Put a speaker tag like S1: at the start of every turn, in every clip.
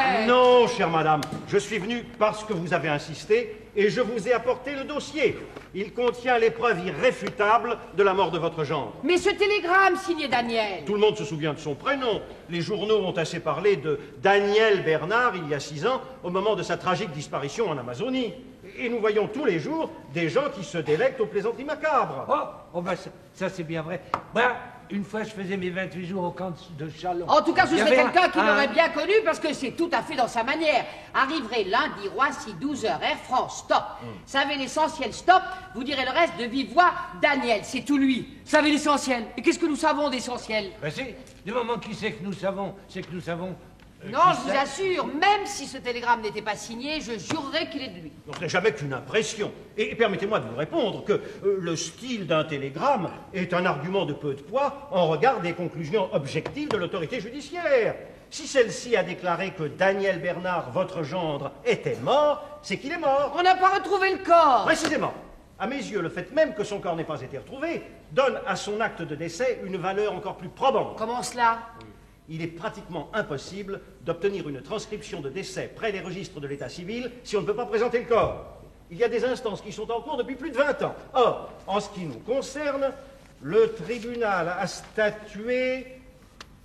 S1: jamais.
S2: Non, chère madame, je suis venu parce que vous avez insisté et je vous ai apporté le dossier. Il contient les preuves irréfutables de la mort de votre gendre.
S1: Mais ce télégramme signé Daniel.
S2: Tout le monde se souvient de son prénom. Les journaux ont assez parlé de Daniel Bernard il y a 6 ans, au moment de sa tragique disparition en Amazonie. Et nous voyons tous les jours des gens qui se délectent aux plaisanteries macabres.
S3: Oh ben ça c'est bien vrai. Ben, une fois je faisais mes 28 jours au camp de Chalon.
S1: En tout cas, ce
S3: Il y
S1: serait
S3: avait
S1: quelqu'un qui l'aurait bien connu parce que c'est tout à fait dans sa manière. Arriverait lundi, Roissy, 12h, Air France, stop. Savez l'essentiel, stop. Vous direz le reste de vive voix. Daniel, c'est tout lui. Savez l'essentiel. Et qu'est-ce que nous savons d'essentiel?
S3: Ben si, du moment qui c'est que nous savons,
S1: Non, je vous assure, même si ce télégramme n'était pas signé, je jurerais qu'il est de lui.
S2: Ce n'est jamais qu'une impression. Et permettez-moi de vous répondre que le style d'un télégramme est un argument de peu de poids en regard des conclusions objectives de l'autorité judiciaire. Si celle-ci a déclaré que Daniel Bernard, votre gendre, était mort, c'est qu'il est mort.
S1: On n'a pas retrouvé le corps.
S2: Précisément. À mes yeux, le fait même que son corps n'ait pas été retrouvé donne à son acte de décès une valeur encore plus probante.
S1: Comment cela?
S2: Il est pratiquement impossible d'obtenir une transcription de décès près des registres de l'état civil si on ne peut pas présenter le corps. Il y a des instances qui sont en cours depuis plus de 20 ans. Or, en ce qui nous concerne, le tribunal a statué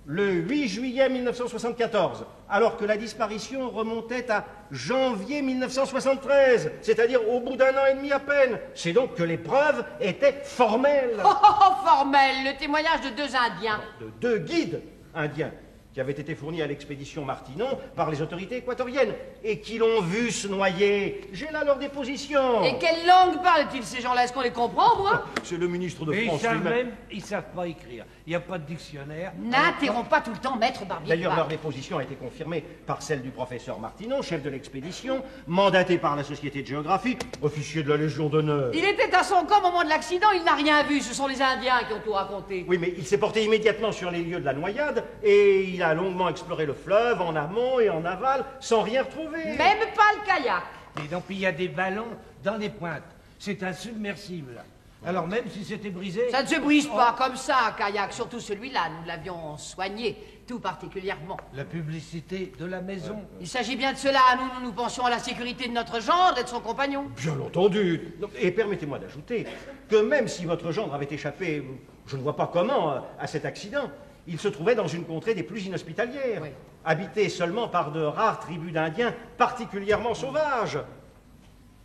S2: le 8 juillet 1974, alors que la disparition remontait à janvier 1973, c'est-à-dire au bout d'1 an et demi à peine. C'est donc que les preuves étaient formelles.
S1: Oh, formel, le témoignage de 2 Indiens.
S2: De 2 guides indiens qui avaient été fournis à l'expédition Martinon par les autorités équatoriennes et qui l'ont vu se noyer. J'ai là leur déposition.
S1: Et quelle langue parlent-ils, ces gens-là? Est-ce qu'on les comprend, moi?
S2: C'est le ministre de
S3: Et
S2: France
S3: ils savent
S2: lui-même.
S3: même, ils savent pas écrire. Il n'y a pas de dictionnaire.
S1: N'interromps pas tout le temps, maître Barbier.
S2: D'ailleurs, leur déposition a été confirmée par celle du professeur Martinon, chef de l'expédition, mandaté par la Société de géographie, officier de la Légion d'honneur.
S1: Il était à son camp au moment de l'accident, il n'a rien vu. Ce sont les Indiens qui ont tout raconté.
S2: Oui, mais il s'est porté immédiatement sur les lieux de la noyade et il a longuement exploré le fleuve en amont et en aval sans rien retrouver.
S1: Même pas le kayak.
S3: Et donc il y a des ballons dans les pointes. C'est insubmersible. Alors même si c'était brisé...
S1: Ça ne se brise pas comme ça, un kayak. Surtout celui-là, nous l'avions soigné, tout particulièrement.
S3: La publicité de la maison.
S1: Il s'agit bien de cela. Nous pensions à la sécurité de notre gendre et de son compagnon.
S2: Bien entendu. Et permettez-moi d'ajouter que même si votre gendre avait échappé, je ne vois pas comment, à cet accident, il se trouvait dans une contrée des plus inhospitalières,
S1: Oui.
S2: habitée seulement par de rares tribus d'Indiens particulièrement sauvages.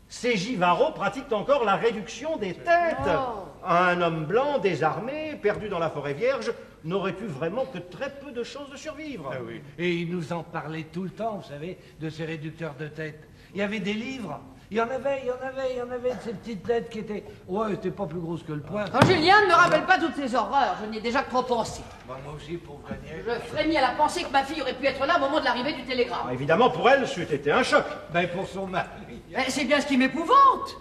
S2: Ces givaros pratiquent encore la réduction des têtes.
S1: Oh.
S2: Un homme blanc, désarmé, perdu dans la forêt vierge, n'aurait eu vraiment que très peu de chances de survivre.
S3: Ah oui. Et il nous en parlait tout le temps, vous savez, de ces réducteurs de tête. Il y avait des livres. Il y en avait de ces petites têtes qui étaient... Ouais, c'était pas plus grosses que le poing.
S1: Quand Julien ne me rappelle pas toutes ces horreurs, je n'y ai déjà que trop pensé.
S3: Bah, moi aussi, pauvre Daniel.
S1: Je frémis à la pensée que ma fille aurait pu être là au moment de l'arrivée du télégramme.
S2: Ah, évidemment, pour elle, c'eût été un choc.
S3: Ben, pour son mari.
S1: Mais c'est bien ce qui m'épouvante.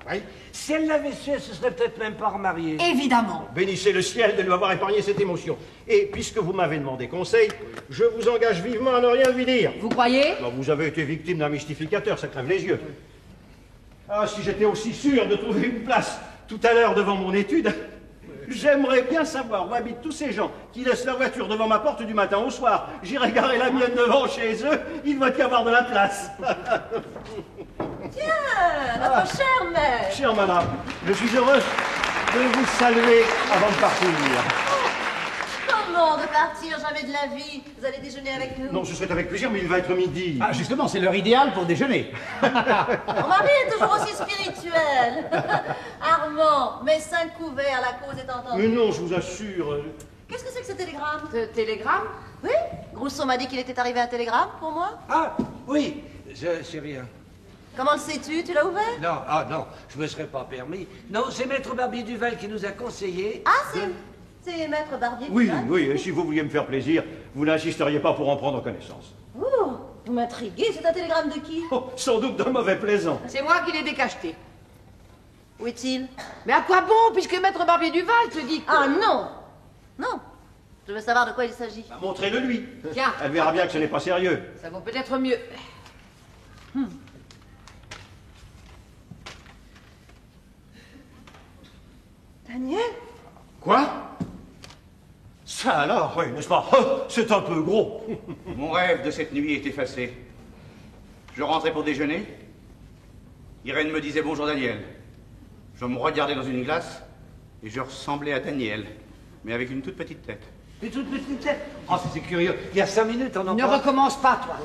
S2: Oui.
S3: Si elle l'avait su, elle se serait peut-être même pas remariée.
S1: Évidemment.
S2: Bénissez le ciel de lui avoir épargné cette émotion. Et puisque vous m'avez demandé conseil, je vous engage vivement à ne rien lui dire.
S1: Vous croyez?
S2: Bon, vous avez été victime d'un mystificateur, ça crève les yeux. Ah, si j'étais aussi sûr de trouver une place tout à l'heure devant mon étude, j'aimerais bien savoir où habitent tous ces gens qui laissent leur voiture devant ma porte du matin au soir. J'irai garer la mienne devant chez eux, il doit y avoir de la place.
S4: Tiens, notre chère mère.
S2: Chère madame, je suis heureux de vous saluer avant de partir.
S4: Comment de partir jamais de la vie? Vous allez déjeuner avec nous?
S2: Non, ce serait avec plaisir, mais il va être midi.
S5: Ah, justement, c'est l'heure idéale pour déjeuner.
S4: Mon mari est toujours aussi spirituel. Armand, mets 5 couverts, la cause est entendue.
S2: Mais non, je vous assure.
S4: Qu'est-ce que c'est que ce télégramme?
S1: Ce télégramme?
S4: Oui, Grousseau m'a dit qu'il était arrivé un télégramme pour moi.
S3: Ah, oui, je sais rien.
S4: Comment le sais-tu? Tu l'as ouvert?
S3: Non, ah non, je me serais pas permis. Non, c'est Maître Barbier Duval qui nous a conseillé.
S4: Ah, c'est Maître Barbier.
S2: Oui,
S4: Duval.
S2: oui, et si vous vouliez me faire plaisir, vous n'insisteriez pas pour en prendre connaissance.
S4: Oh, vous m'intriguez. C'est un télégramme de qui?
S2: Oh, sans doute d'un mauvais plaisant.
S1: C'est moi qui l'ai décacheté.
S4: Où est-il?
S1: Mais à quoi bon, puisque maître Barbier Duval te dit que...
S4: Ah non. Non. Je veux savoir de quoi il s'agit.
S2: Bah, montrez-le lui.
S1: Tiens.
S2: Elle verra bien que ce n'est pas sérieux.
S1: Ça vaut peut-être mieux.
S4: Daniel?
S5: Quoi? Ça alors?
S2: Oui, n'est-ce pas? C'est un peu gros.
S5: Mon rêve de cette nuit est effacé. Je rentrais pour déjeuner. Irène me disait bonjour Daniel. Je me regardais dans une glace et je ressemblais à Daniel, mais avec une toute petite tête.
S3: Une toute petite tête. Oh, c'est curieux. Il y a 5 minutes, on en
S1: Ne
S3: parle.
S1: recommence pas, toi.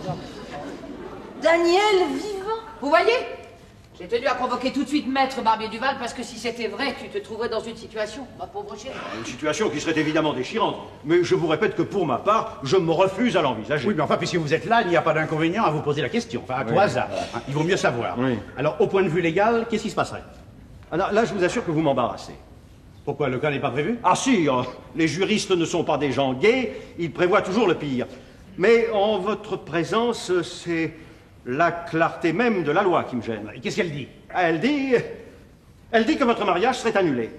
S4: Daniel vivant.
S1: Vous voyez? J'ai tenu à convoquer tout de suite Maître Barbier-Duval parce que si c'était vrai, tu te trouverais dans une situation, ma pauvre chérie.
S2: Une situation qui serait évidemment déchirante. Mais je vous répète que pour ma part, je me refuse à l'envisager.
S5: Oui, mais enfin, puisque vous êtes là, il n'y a pas d'inconvénient à vous poser la question. Enfin, à tout hasard. Hein, il vaut mieux savoir.
S2: Oui.
S5: Alors, au point de vue légal, qu'est-ce qui se passerait?
S2: Alors, là, je vous assure que vous m'embarrassez.
S5: Pourquoi, le cas n'est pas prévu?
S2: Ah si, les juristes ne sont pas des gens gays, ils prévoient toujours le pire. Mais en votre présence, c'est la clarté même de la loi qui me gêne.
S5: Et qu'est-ce qu'elle dit?
S2: Elle dit que votre mariage serait annulé.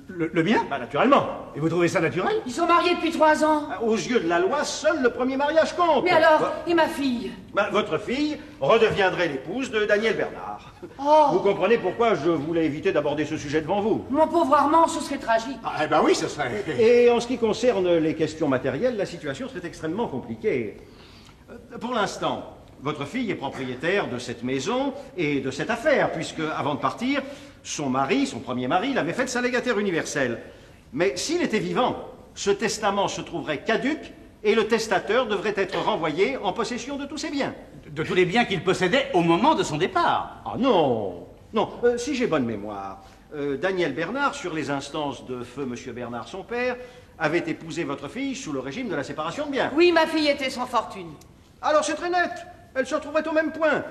S5: Le mien?
S2: Bah, naturellement.
S5: Et vous trouvez ça naturel?
S1: Ils sont mariés depuis 3 ans.
S2: Aux yeux de la loi, seul le premier mariage compte.
S1: Mais alors, et ma fille?
S2: Bah, votre fille redeviendrait l'épouse de Daniel Bernard.
S1: Oh.
S2: Vous comprenez pourquoi je voulais éviter d'aborder ce sujet devant vous.
S1: Mon pauvre Armand, ce serait tragique.
S5: Ah, eh ben oui, ce serait...
S2: Et en ce qui concerne les questions matérielles, la situation serait extrêmement compliquée. Pour l'instant, votre fille est propriétaire de cette maison et de cette affaire, puisque, avant de partir, son mari, son premier mari, l'avait fait de sa légataire universelle. Mais s'il était vivant, ce testament se trouverait caduc et le testateur devrait être renvoyé en possession de tous ses biens.
S5: De tous les biens qu'il possédait au moment de son départ.
S2: Ah non, non, si j'ai bonne mémoire, Daniel Bernard, sur les instances de feu Monsieur Bernard, son père, avait épousé votre fille sous le régime de la séparation de biens.
S1: Oui, ma fille était sans fortune.
S2: Alors c'est très net, elle se retrouverait au même point.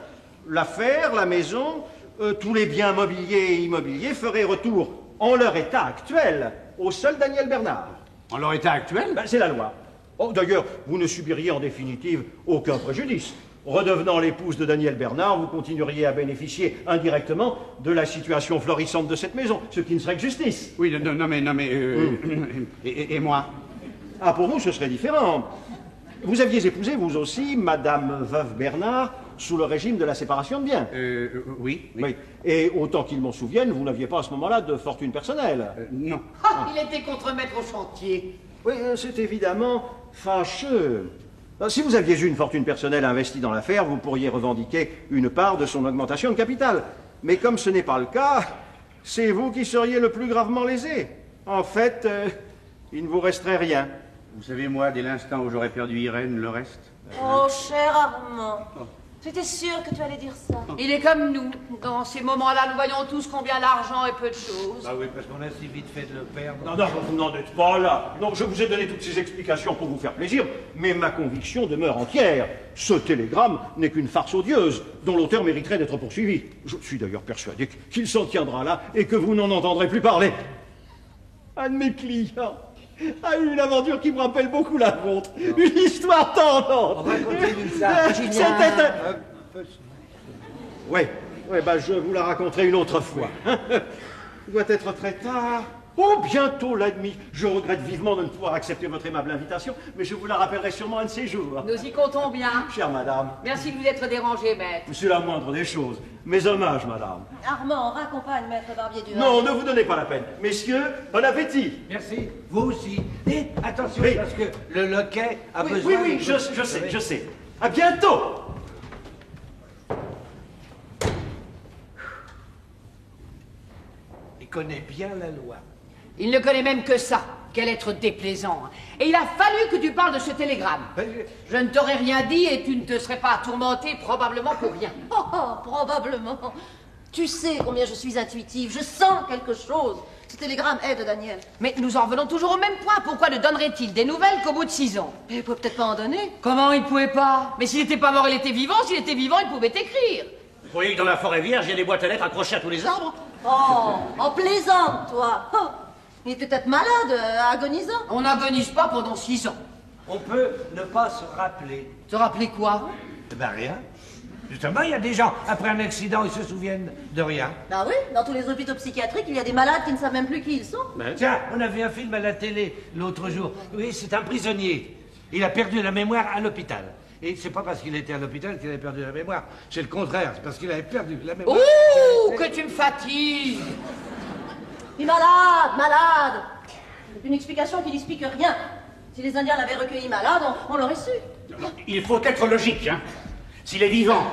S2: L'affaire, la maison, tous les biens mobiliers et immobiliers feraient retour, en leur état actuel, au seul Daniel Bernard.
S5: En leur état actuel?
S2: Ben, c'est la loi. Oh, d'ailleurs, vous ne subiriez en définitive aucun préjudice. Redevenant l'épouse de Daniel Bernard, vous continueriez à bénéficier indirectement de la situation florissante de cette maison, ce qui ne serait que justice.
S5: Oui, non mais... Et moi?
S2: Ah, pour vous, ce serait différent. Vous aviez épousé, vous aussi, Madame Veuve Bernard, sous le régime de la séparation de biens.
S5: Oui.
S2: Oui. Et autant qu'il m'en souvienne, vous n'aviez pas à ce moment-là de fortune personnelle.
S5: Non.
S1: Ah, il était contremaître au chantier.
S2: Oui, c'est évidemment fâcheux. Si vous aviez eu une fortune personnelle investie dans l'affaire, vous pourriez revendiquer une part de son augmentation de capital. Mais comme ce n'est pas le cas, c'est vous qui seriez le plus gravement lésé. En fait, il ne vous resterait rien.
S5: Vous savez, moi, dès l'instant où j'aurais perdu Irène, le reste...
S4: Oh, cher Armand. J'étais sûre que tu allais dire ça.
S1: Il est comme nous. Dans ces moments-là, nous voyons tous combien l'argent est peu de choses.
S3: Ah oui, parce qu'on a si vite fait de le perdre.
S2: Non, vous n'en êtes pas là. Non, je vous ai donné toutes ces explications pour vous faire plaisir, mais ma conviction demeure entière. Ce télégramme n'est qu'une farce odieuse, dont l'auteur mériterait d'être poursuivi. Je suis d'ailleurs persuadé qu'il s'en tiendra là et que vous n'en entendrez plus parler. Un de mes clients a eu une aventure qui me rappelle beaucoup la vôtre. Une histoire tendante.
S3: On va continuer ça.
S2: C'était un... Oui, bah je vous la raconterai une autre fois. Il doit être très tard. Oh, bientôt la nuit. Je regrette vivement de ne pouvoir accepter votre aimable invitation, mais je vous la rappellerai sûrement un de ces jours.
S1: Nous y comptons bien.
S2: Chère madame,
S1: Merci de vous être dérangé, maître.
S2: c'est la moindre des choses. Mes hommages, madame.
S4: Armand, raccompagne Maître Barbier-Duval.
S2: Non, ne vous donnez pas la peine. Messieurs, bon appétit.
S3: Merci. Vous aussi. Et attention,
S2: Oui.
S3: parce que le loquet a
S2: Oui,
S3: besoin...
S2: oui, je sais. À bientôt.
S3: Il connaît bien la loi.
S1: Il ne connaît même que ça. Quel être déplaisant. Et il a fallu que tu parles de ce télégramme. Je ne t'aurais rien dit et tu ne te serais pas tourmenté probablement pour rien.
S4: Oh, probablement. Tu sais combien je suis intuitive. Je sens quelque chose. Ce télégramme est de Daniel.
S1: Mais nous en venons toujours au même point. Pourquoi ne donnerait-il des nouvelles qu'au bout de 6 ans?
S4: Mais il peut peut-être pas en donner.
S1: Comment il pouvait pas? Mais s'il n'était pas mort, il était vivant. S'il était vivant, il pouvait écrire.
S5: Vous croyez que dans la forêt vierge, il y a des boîtes à lettres accrochées à tous les arbres?
S4: Oh, en plaisante, toi. Oh, il était peut-être malade, agonisant.
S1: On n'agonise pas pendant 6 ans.
S3: On peut ne pas se rappeler.
S1: Te rappeler quoi?
S3: Eh ben rien. Justement, il y a des gens, après un accident, ils se souviennent de rien.
S4: Bah oui, dans tous les hôpitaux psychiatriques, il y a des malades qui ne savent même plus qui ils sont.
S3: Tiens, on a vu un film à la télé l'autre jour. Oui, c'est un prisonnier. Il a perdu la mémoire à l'hôpital. Et c'est pas parce qu'il était à l'hôpital qu'il avait perdu la mémoire. C'est le contraire, c'est parce qu'il avait perdu la mémoire.
S1: Ouh, que tu me fatigues.
S4: Il est malade, malade. Une explication qui n'explique rien. Si les Indiens l'avaient recueilli malade, on l'aurait su.
S5: Il faut être logique, hein. S'il est vivant,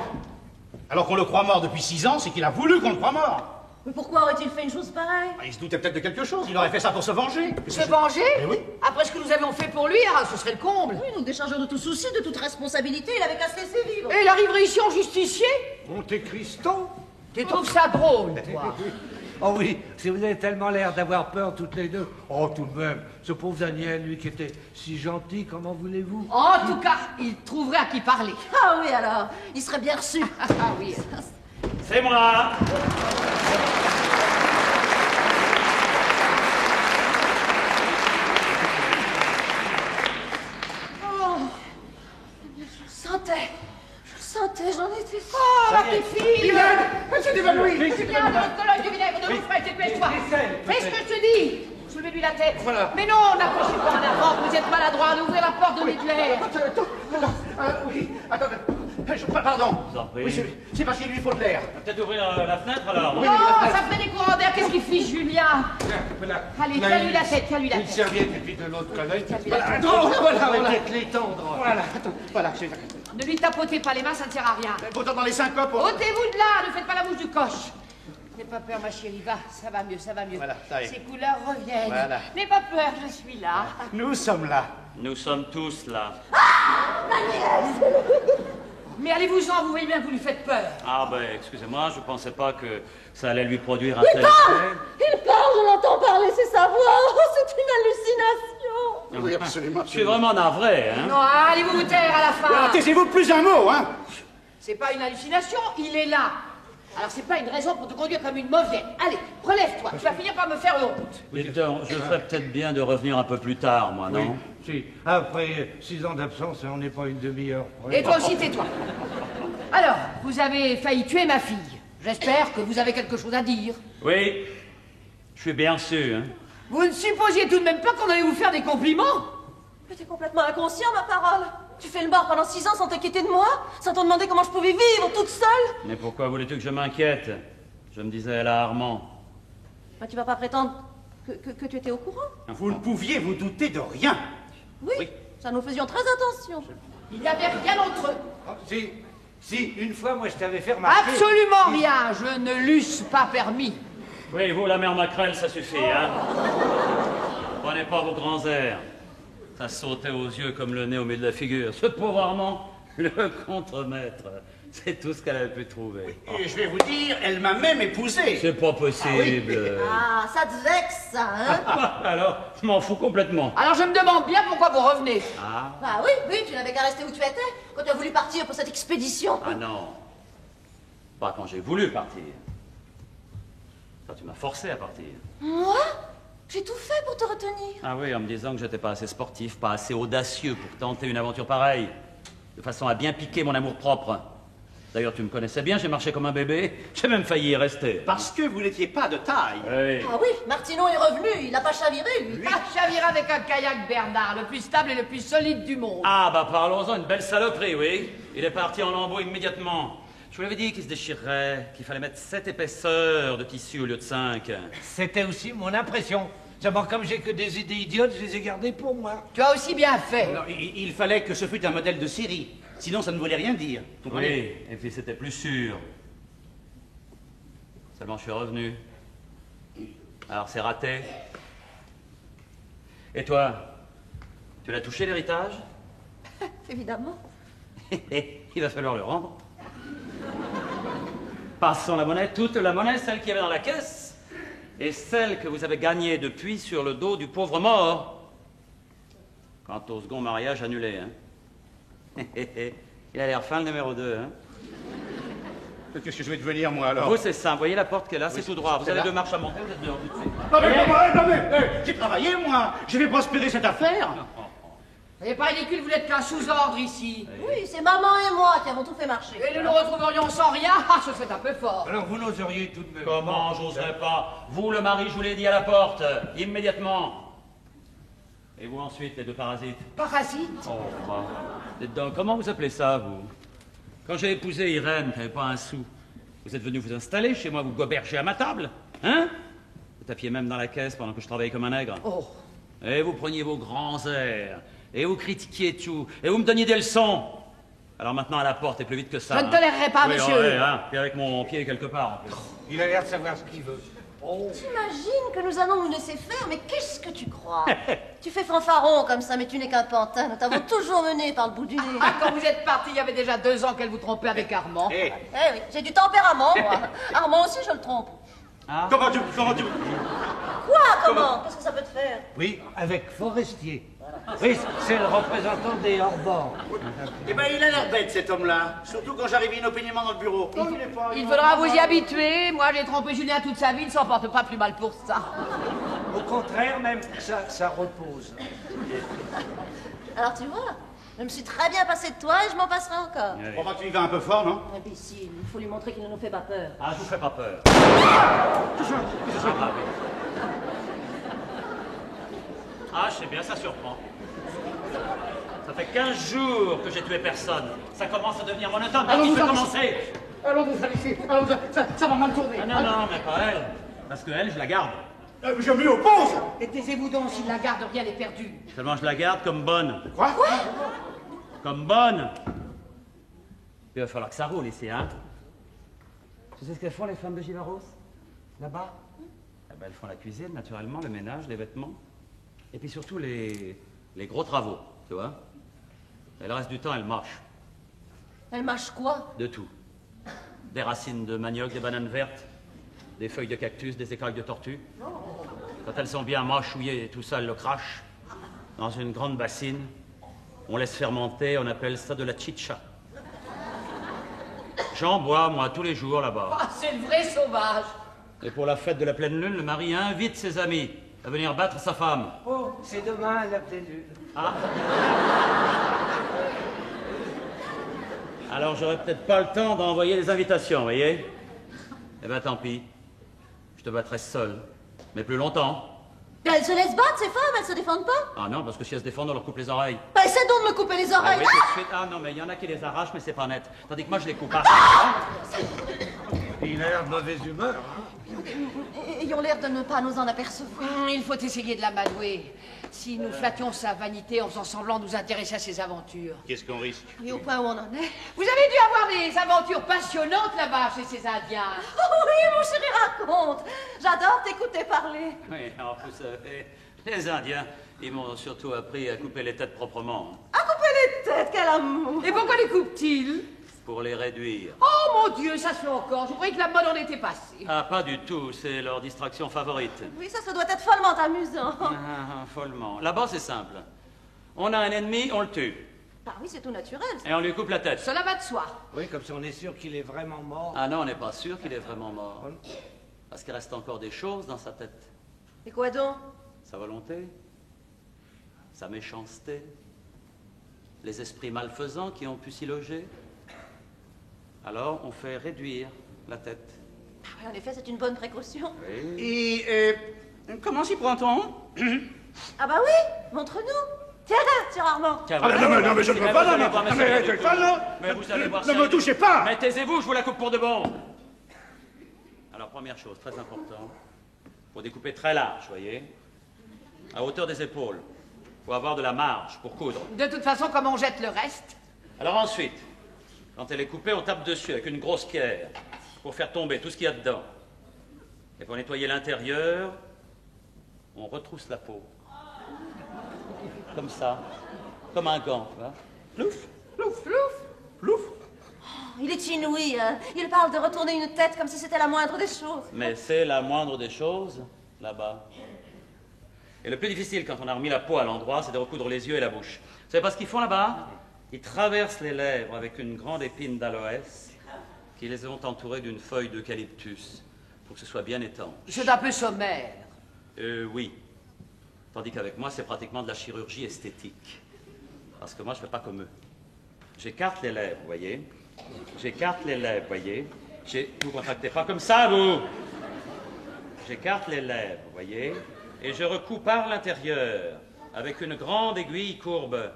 S5: alors qu'on le croit mort depuis 6 ans, c'est qu'il a voulu qu'on le croie mort.
S4: Mais pourquoi aurait-il fait une chose pareille?
S5: Il se doutait peut-être de quelque chose, il aurait fait ça pour se venger.
S1: Se venger?
S5: Eh oui.
S1: Après ce que nous avions fait pour lui, ah, ce serait le comble.
S4: Oui, nous déchargeons de tout souci, de toute responsabilité, il avait qu'à se laisser vivre.
S1: Et il arriverait ici en justicier?
S3: Monte Cristo?
S1: Tu trouves ça drôle, toi?
S3: Oh oui, si vous avez tellement l'air d'avoir peur toutes les deux. Oh, tout de même, ce pauvre Daniel, lui qui était si gentil, comment voulez-vous?
S1: En tout cas, il trouverait à qui parler.
S4: Ah oui, alors, il serait bien reçu.
S1: Ah oui.
S5: C'est moi.
S4: Je sentais, j'en étais sûre.
S1: Oh, ma petite fille!
S5: Elle s'est évanouie.
S1: Viens, de l'œil du vinaigre, de l'eau fraîche, dépêche-toi! Fais ce que je te dis! Soulevez-lui la tête!
S3: Voilà.
S1: Mais non, n'approchez pas en avant, vous êtes maladroit, ouvrez la porte de Hitler!
S5: Oui, attendez. Pardon.
S6: vous en prie.
S5: Oui, c'est parce qu'il lui faut de l'air.
S6: Peut-être ouvrir la fenêtre alors.
S5: Oui,
S1: Non,
S5: mais
S1: ça fait des courants d'air, qu'est-ce qu'il fiche, Julien?
S3: Voilà.
S1: Allez, tiens-lui la tête, tiens-lui la
S3: Une
S1: tête.
S3: serviette et puis de l'autre collègue.
S1: Voilà.
S3: Voilà, peut-être l'étendre.
S5: Voilà, attends, voilà, c'est...
S1: Ne lui tapotez pas les mains, ça ne sert à rien.
S5: Pourtant dans les syncopes...
S1: Ôtez-vous de là, ne faites pas la bouche du coche. N'aie pas peur, ma chérie, va, ça va mieux, ça va mieux.
S5: Voilà, ça y est.
S1: Ces couleurs reviennent.
S5: Voilà.
S1: N'aie pas peur, je suis là.
S5: Nous sommes là.
S6: Nous sommes tous là.
S1: Mais allez-vous-en, vous voyez bien que vous lui faites peur.
S6: Ah ben, excusez-moi, je pensais pas que ça allait lui produire un
S4: Il
S6: tel
S4: parle!
S6: effet.
S4: Il parle, je l'entends parler, c'est sa voix. Oh, c'est une hallucination.
S5: Oui, absolument.
S6: Je suis vraiment navré, hein.
S1: Non, allez-vous vous taire à la fin.
S5: Taisez-vous plus un mot, hein.
S1: C'est pas une hallucination, il est là. Alors c'est pas une raison pour te conduire comme une mauviette. Allez, relève-toi, tu vas finir par me faire honte.
S6: Dites donc, je ferais peut-être bien de revenir un peu plus tard, moi, non?
S3: Oui, si. Après 6 ans d'absence, on n'est pas une demi-heure.
S1: Et toi aussi, tais-toi. Alors, vous avez failli tuer ma fille. J'espère que vous avez quelque chose à dire.
S6: Oui, je suis bien sûr, hein.
S1: Vous ne supposiez tout de même pas qu'on allait vous faire des compliments?
S4: Mais t'es complètement inconscient, ma parole. Tu fais le bar pendant 6 ans sans t'inquiéter de moi? Sans te demander comment je pouvais vivre toute seule?
S6: Mais pourquoi voulais-tu que je m'inquiète? Je me disais là, Armand.
S4: Bah, tu vas pas prétendre que tu étais au courant?
S5: Vous ne pouviez vous douter de rien.
S4: Oui, ça nous faisions très attention.
S1: Il n'y avait rien entre eux.
S3: Si, une fois, moi, je t'avais fait remarquer...
S1: Absolument rien, je ne l'eusse pas permis.
S6: Oui, vous, la mère Macrel, ça suffit, hein. Prenez pas vos grands airs. Ça sautait aux yeux comme le nez au milieu de la figure. Ce pauvre Armand, le contremaître, c'est tout ce qu'elle avait pu trouver.
S5: Et je vais vous dire, elle m'a même épousé.
S6: C'est pas possible.
S4: Ah, ça te vexe, ça, hein?
S6: Alors, je m'en fous complètement.
S1: Alors je me demande bien pourquoi vous revenez.
S4: Bah oui, tu n'avais qu'à rester où tu étais quand tu as voulu partir pour cette expédition.
S6: Ah non. Pas quand j'ai voulu partir. Toi, tu m'as forcé à partir.
S4: Moi? J'ai tout fait pour te retenir.
S6: Ah oui, en me disant que j'étais pas assez sportif, pas assez audacieux pour tenter une aventure pareille. De façon à bien piquer mon amour-propre. D'ailleurs, tu me connaissais bien, j'ai marché comme un bébé. J'ai même failli y rester.
S5: Parce que vous n'étiez pas de taille.
S6: Oui.
S4: Ah oui, Martineau est revenu, il n'a pas chaviré, lui.
S1: Ah, chavira avec un kayak Bernard, le plus stable et le plus solide du monde.
S6: Ah bah parlons-en, une belle saloperie, oui. Il est parti en lambeaux immédiatement. Je vous l'avais dit qu'il se déchirerait, qu'il fallait mettre 7 épaisseurs de tissu au lieu de 5.
S3: C'était aussi mon impression. Seulement, comme j'ai que des idées idiotes, je les ai gardées pour moi.
S1: Tu as aussi bien fait.
S5: Non, il fallait que ce fût un modèle de série. Sinon, ça ne voulait rien dire. Vous comprenez?
S6: Oui, et puis c'était plus sûr. Seulement, je suis revenu. Alors, c'est raté. Et toi, tu l'as touché, l'héritage?
S4: Évidemment.
S6: Il va falloir le rendre. Passons la monnaie, toute la monnaie, celle qu'il y avait dans la caisse, et celle que vous avez gagnée depuis sur le dos du pauvre mort. Quant au second mariage annulé, hein. Il a l'air fin, le numéro 2, hein.
S5: Qu'est-ce que je vais devenir, moi, alors?
S6: Vous, c'est ça. Vous voyez la porte qui est là, c'est tout droit. Vous
S5: c'est
S6: avez
S5: là.
S6: 2 marches à monter, vous êtes dehors tout de suite.
S5: Non, mais, j'ai travaillé, moi. Je vais prospérer cette affaire.
S1: C'est pas ridicule, vous n'êtes qu'un sous-ordre ici.
S4: Oui, c'est maman et moi qui avons tout fait marcher.
S1: Et nous nous retrouverions sans rien, ah, ce serait un peu fort.
S3: Alors, vous n'oseriez tout de même...
S6: Comment j'oserais pas? Vous, le mari, je vous l'ai dit à la porte, immédiatement. Et vous ensuite, les 2 parasites.
S1: Parasite?
S6: Oh, bah. Dites donc, comment vous appelez ça, vous? Quand j'ai épousé Irène, qui n'avait pas un sou, vous êtes venu vous installer chez moi, vous goberger à ma table, hein? Vous tapiez même dans la caisse pendant que je travaillais comme un nègre.
S1: Oh.
S6: Et vous preniez vos grands airs, et vous critiquiez tout, et vous me donniez des leçons. Alors maintenant à la porte et plus vite que ça.
S1: Je ne tolérerai pas,
S6: oui,
S1: monsieur.
S6: Ouais, hein, puis avec mon pied quelque part en plus.
S3: Il a l'air de savoir ce qu'il veut.
S4: T'imagines que nous allons nous laisser faire, mais qu'est-ce que tu crois? Tu fais fanfaron comme ça, mais tu n'es qu'un pantin. Nous t'avons toujours mené par le bout du nez.
S1: Ah, quand vous êtes parti, il y avait déjà 2 ans qu'elle vous trompait avec Armand.
S4: Eh oui, j'ai du tempérament, moi. Armand aussi, je le trompe.
S6: Ah.
S5: Comment tu...
S4: Quoi, comment? Qu'est-ce que ça peut te faire?
S3: Oui, avec Forestier. Oui, c'est le représentant des hors-bords.
S5: Eh ben, il a l'air bête, cet homme-là. Surtout quand j'arrive inopinément dans le bureau.
S1: Il faudra vous y habituer. Moi, j'ai trompé Julien toute sa vie, il ne s'en porte pas plus mal pour ça.
S3: Au contraire, même, ça repose.
S4: Alors tu vois, je me suis très bien passé de toi et je m'en passerai encore.
S5: Je crois pas que tu y vas un peu fort, non?
S4: Imbécile, il faut lui montrer qu'il ne nous fait pas peur.
S6: Ah, je vous fais pas peur. Ah, je sais bien, ça surprend. Ça fait 15 jours que j'ai tué personne. Ça commence à devenir monotone.
S1: Allons,
S6: Il
S1: vous
S6: peut
S1: en-
S6: commencer.
S1: Allons-vous ici. Allons, ça va mal tourner.
S6: Ah, non, mais pas elle. Parce que elle, je la garde.
S2: Je m'y oppose.
S1: Et taisez-vous donc, s'il la garde, rien n'est perdu.
S6: Seulement, je la garde comme bonne.
S2: Quoi?
S6: Comme bonne. Il va falloir que ça roule ici, hein. Tu sais ce qu'elles font, les femmes de Givaros? Là-bas? Eh ben, elles font la cuisine, naturellement, le ménage, les vêtements. Et puis surtout, les gros travaux, tu vois. Et le reste du temps, elles mâchent.
S4: Elle mâche quoi?
S6: De tout. Des racines de manioc, des bananes vertes, des feuilles de cactus, des écailles de tortue. Quand elles sont bien mâchouillées et tout ça, elles le crachent dans une grande bassine. On laisse fermenter, on appelle ça de la chicha. J'en bois, moi, tous les jours là-bas.
S1: Ah, c'est le vrai sauvage.
S6: Et pour la fête de la pleine lune, le mari invite ses amis à venir battre sa femme.
S3: Oh, c'est demain, la pleine lune.
S6: Ah. Alors, j'aurais peut-être pas le temps d'envoyer les invitations, vous voyez? Eh ben, tant pis. Je te battrai seul. Mais plus longtemps.
S4: Mais elles se laissent battre, ces femmes, elles se défendent pas?
S6: Ah non, parce que si elles se défendent, on leur coupe les oreilles.
S4: Bah, essaie donc de me couper les
S6: Ah
S4: oreilles.
S6: oui, tout de suite. Ah non, mais il y en a qui les arrachent, mais c'est pas net. Tandis que moi, je les coupe. Ah,
S3: Il a l'air de mauvaise humeur.
S4: Ils ont l'air de ne pas nous en apercevoir.
S1: Il faut essayer de l'amadouer. Si nous flattions sa vanité en faisant semblant de nous intéresser à ses aventures.
S5: Qu'est-ce qu'on risque?
S4: Et au point où on en est.
S1: Vous avez dû avoir des aventures passionnantes là-bas chez ces Indiens.
S4: Oh oui, mon chéri, raconte. J'adore t'écouter parler.
S6: oui, alors vous savez, les Indiens, ils m'ont surtout appris à couper les têtes proprement.
S4: À couper les têtes, quel amour.
S1: Et pourquoi les coupe-t-il?
S6: Pour les réduire.
S1: Oh mon Dieu, ça se fait encore. Je croyais que la mode en était passée.
S6: Ah, pas du tout, c'est leur distraction favorite.
S4: Oui, ça doit être follement amusant.
S6: Ah, follement. Là-bas, c'est simple. On a un ennemi, on le tue.
S4: Ah oui, c'est tout naturel.
S6: Et on lui coupe la tête.
S1: Cela va de soi.
S3: Oui, comme ça on est sûr qu'il est vraiment mort.
S6: Ah non, on n'est pas sûr qu'il est vraiment mort. Parce qu'il reste encore des choses dans sa tête.
S4: Et quoi donc?
S6: Sa volonté, sa méchanceté, les esprits malfaisants qui ont pu s'y loger. Alors, on fait réduire la tête.
S4: Ah oui, en effet, c'est une bonne précaution.
S6: Oui.
S5: Et comment s'y prend-on?
S4: Ah bah oui, montre-nous. Tiens là, Sir Armand.
S6: Tiens,
S2: Ah,
S6: voilà.
S2: non, mais je ne
S6: Mais
S2: veux pas,
S6: vous allez
S2: non,
S6: voir,
S2: non,
S6: mais
S2: mais
S6: c'est
S2: quelqu'un, non.
S6: Mais vous allez voir
S2: Ne
S6: ça,
S2: me
S6: il-
S2: touchez pas.
S6: Mais taisez-vous, je vous la coupe pour de bon. Alors, première chose, très important, faut découper très large, voyez, à hauteur des épaules. Faut avoir de la marge pour coudre.
S1: De toute façon, comme on jette le reste.
S6: Alors ensuite, quand elle est coupée, on tape dessus avec une grosse pierre pour faire tomber tout ce qu'il y a dedans. Et pour nettoyer l'intérieur, on retrousse la peau. Comme ça, comme un gant, tu vois. Plouf, plouf, plouf, plouf.
S4: Il est inouï, hein. Il parle de retourner une tête comme si c'était la moindre des choses.
S6: Mais c'est la moindre des choses, là-bas. Et le plus difficile, quand on a remis la peau à l'endroit, c'est de recoudre les yeux et la bouche. Vous savez pas ce qu'ils font là-bas? Ils traversent les lèvres avec une grande épine d'aloès qui les ont entourées d'une feuille d'eucalyptus pour que ce soit bien étanche.
S1: C'est un peu sommaire.
S6: Oui. Tandis qu'avec moi, c'est pratiquement de la chirurgie esthétique. Parce que moi, je fais pas comme eux. J'écarte les lèvres, vous voyez? J'écarte les lèvres, vous voyez? Vous contractez pas comme ça, vous! J'écarte les lèvres, vous voyez? Et je recoue par l'intérieur avec une grande aiguille courbe.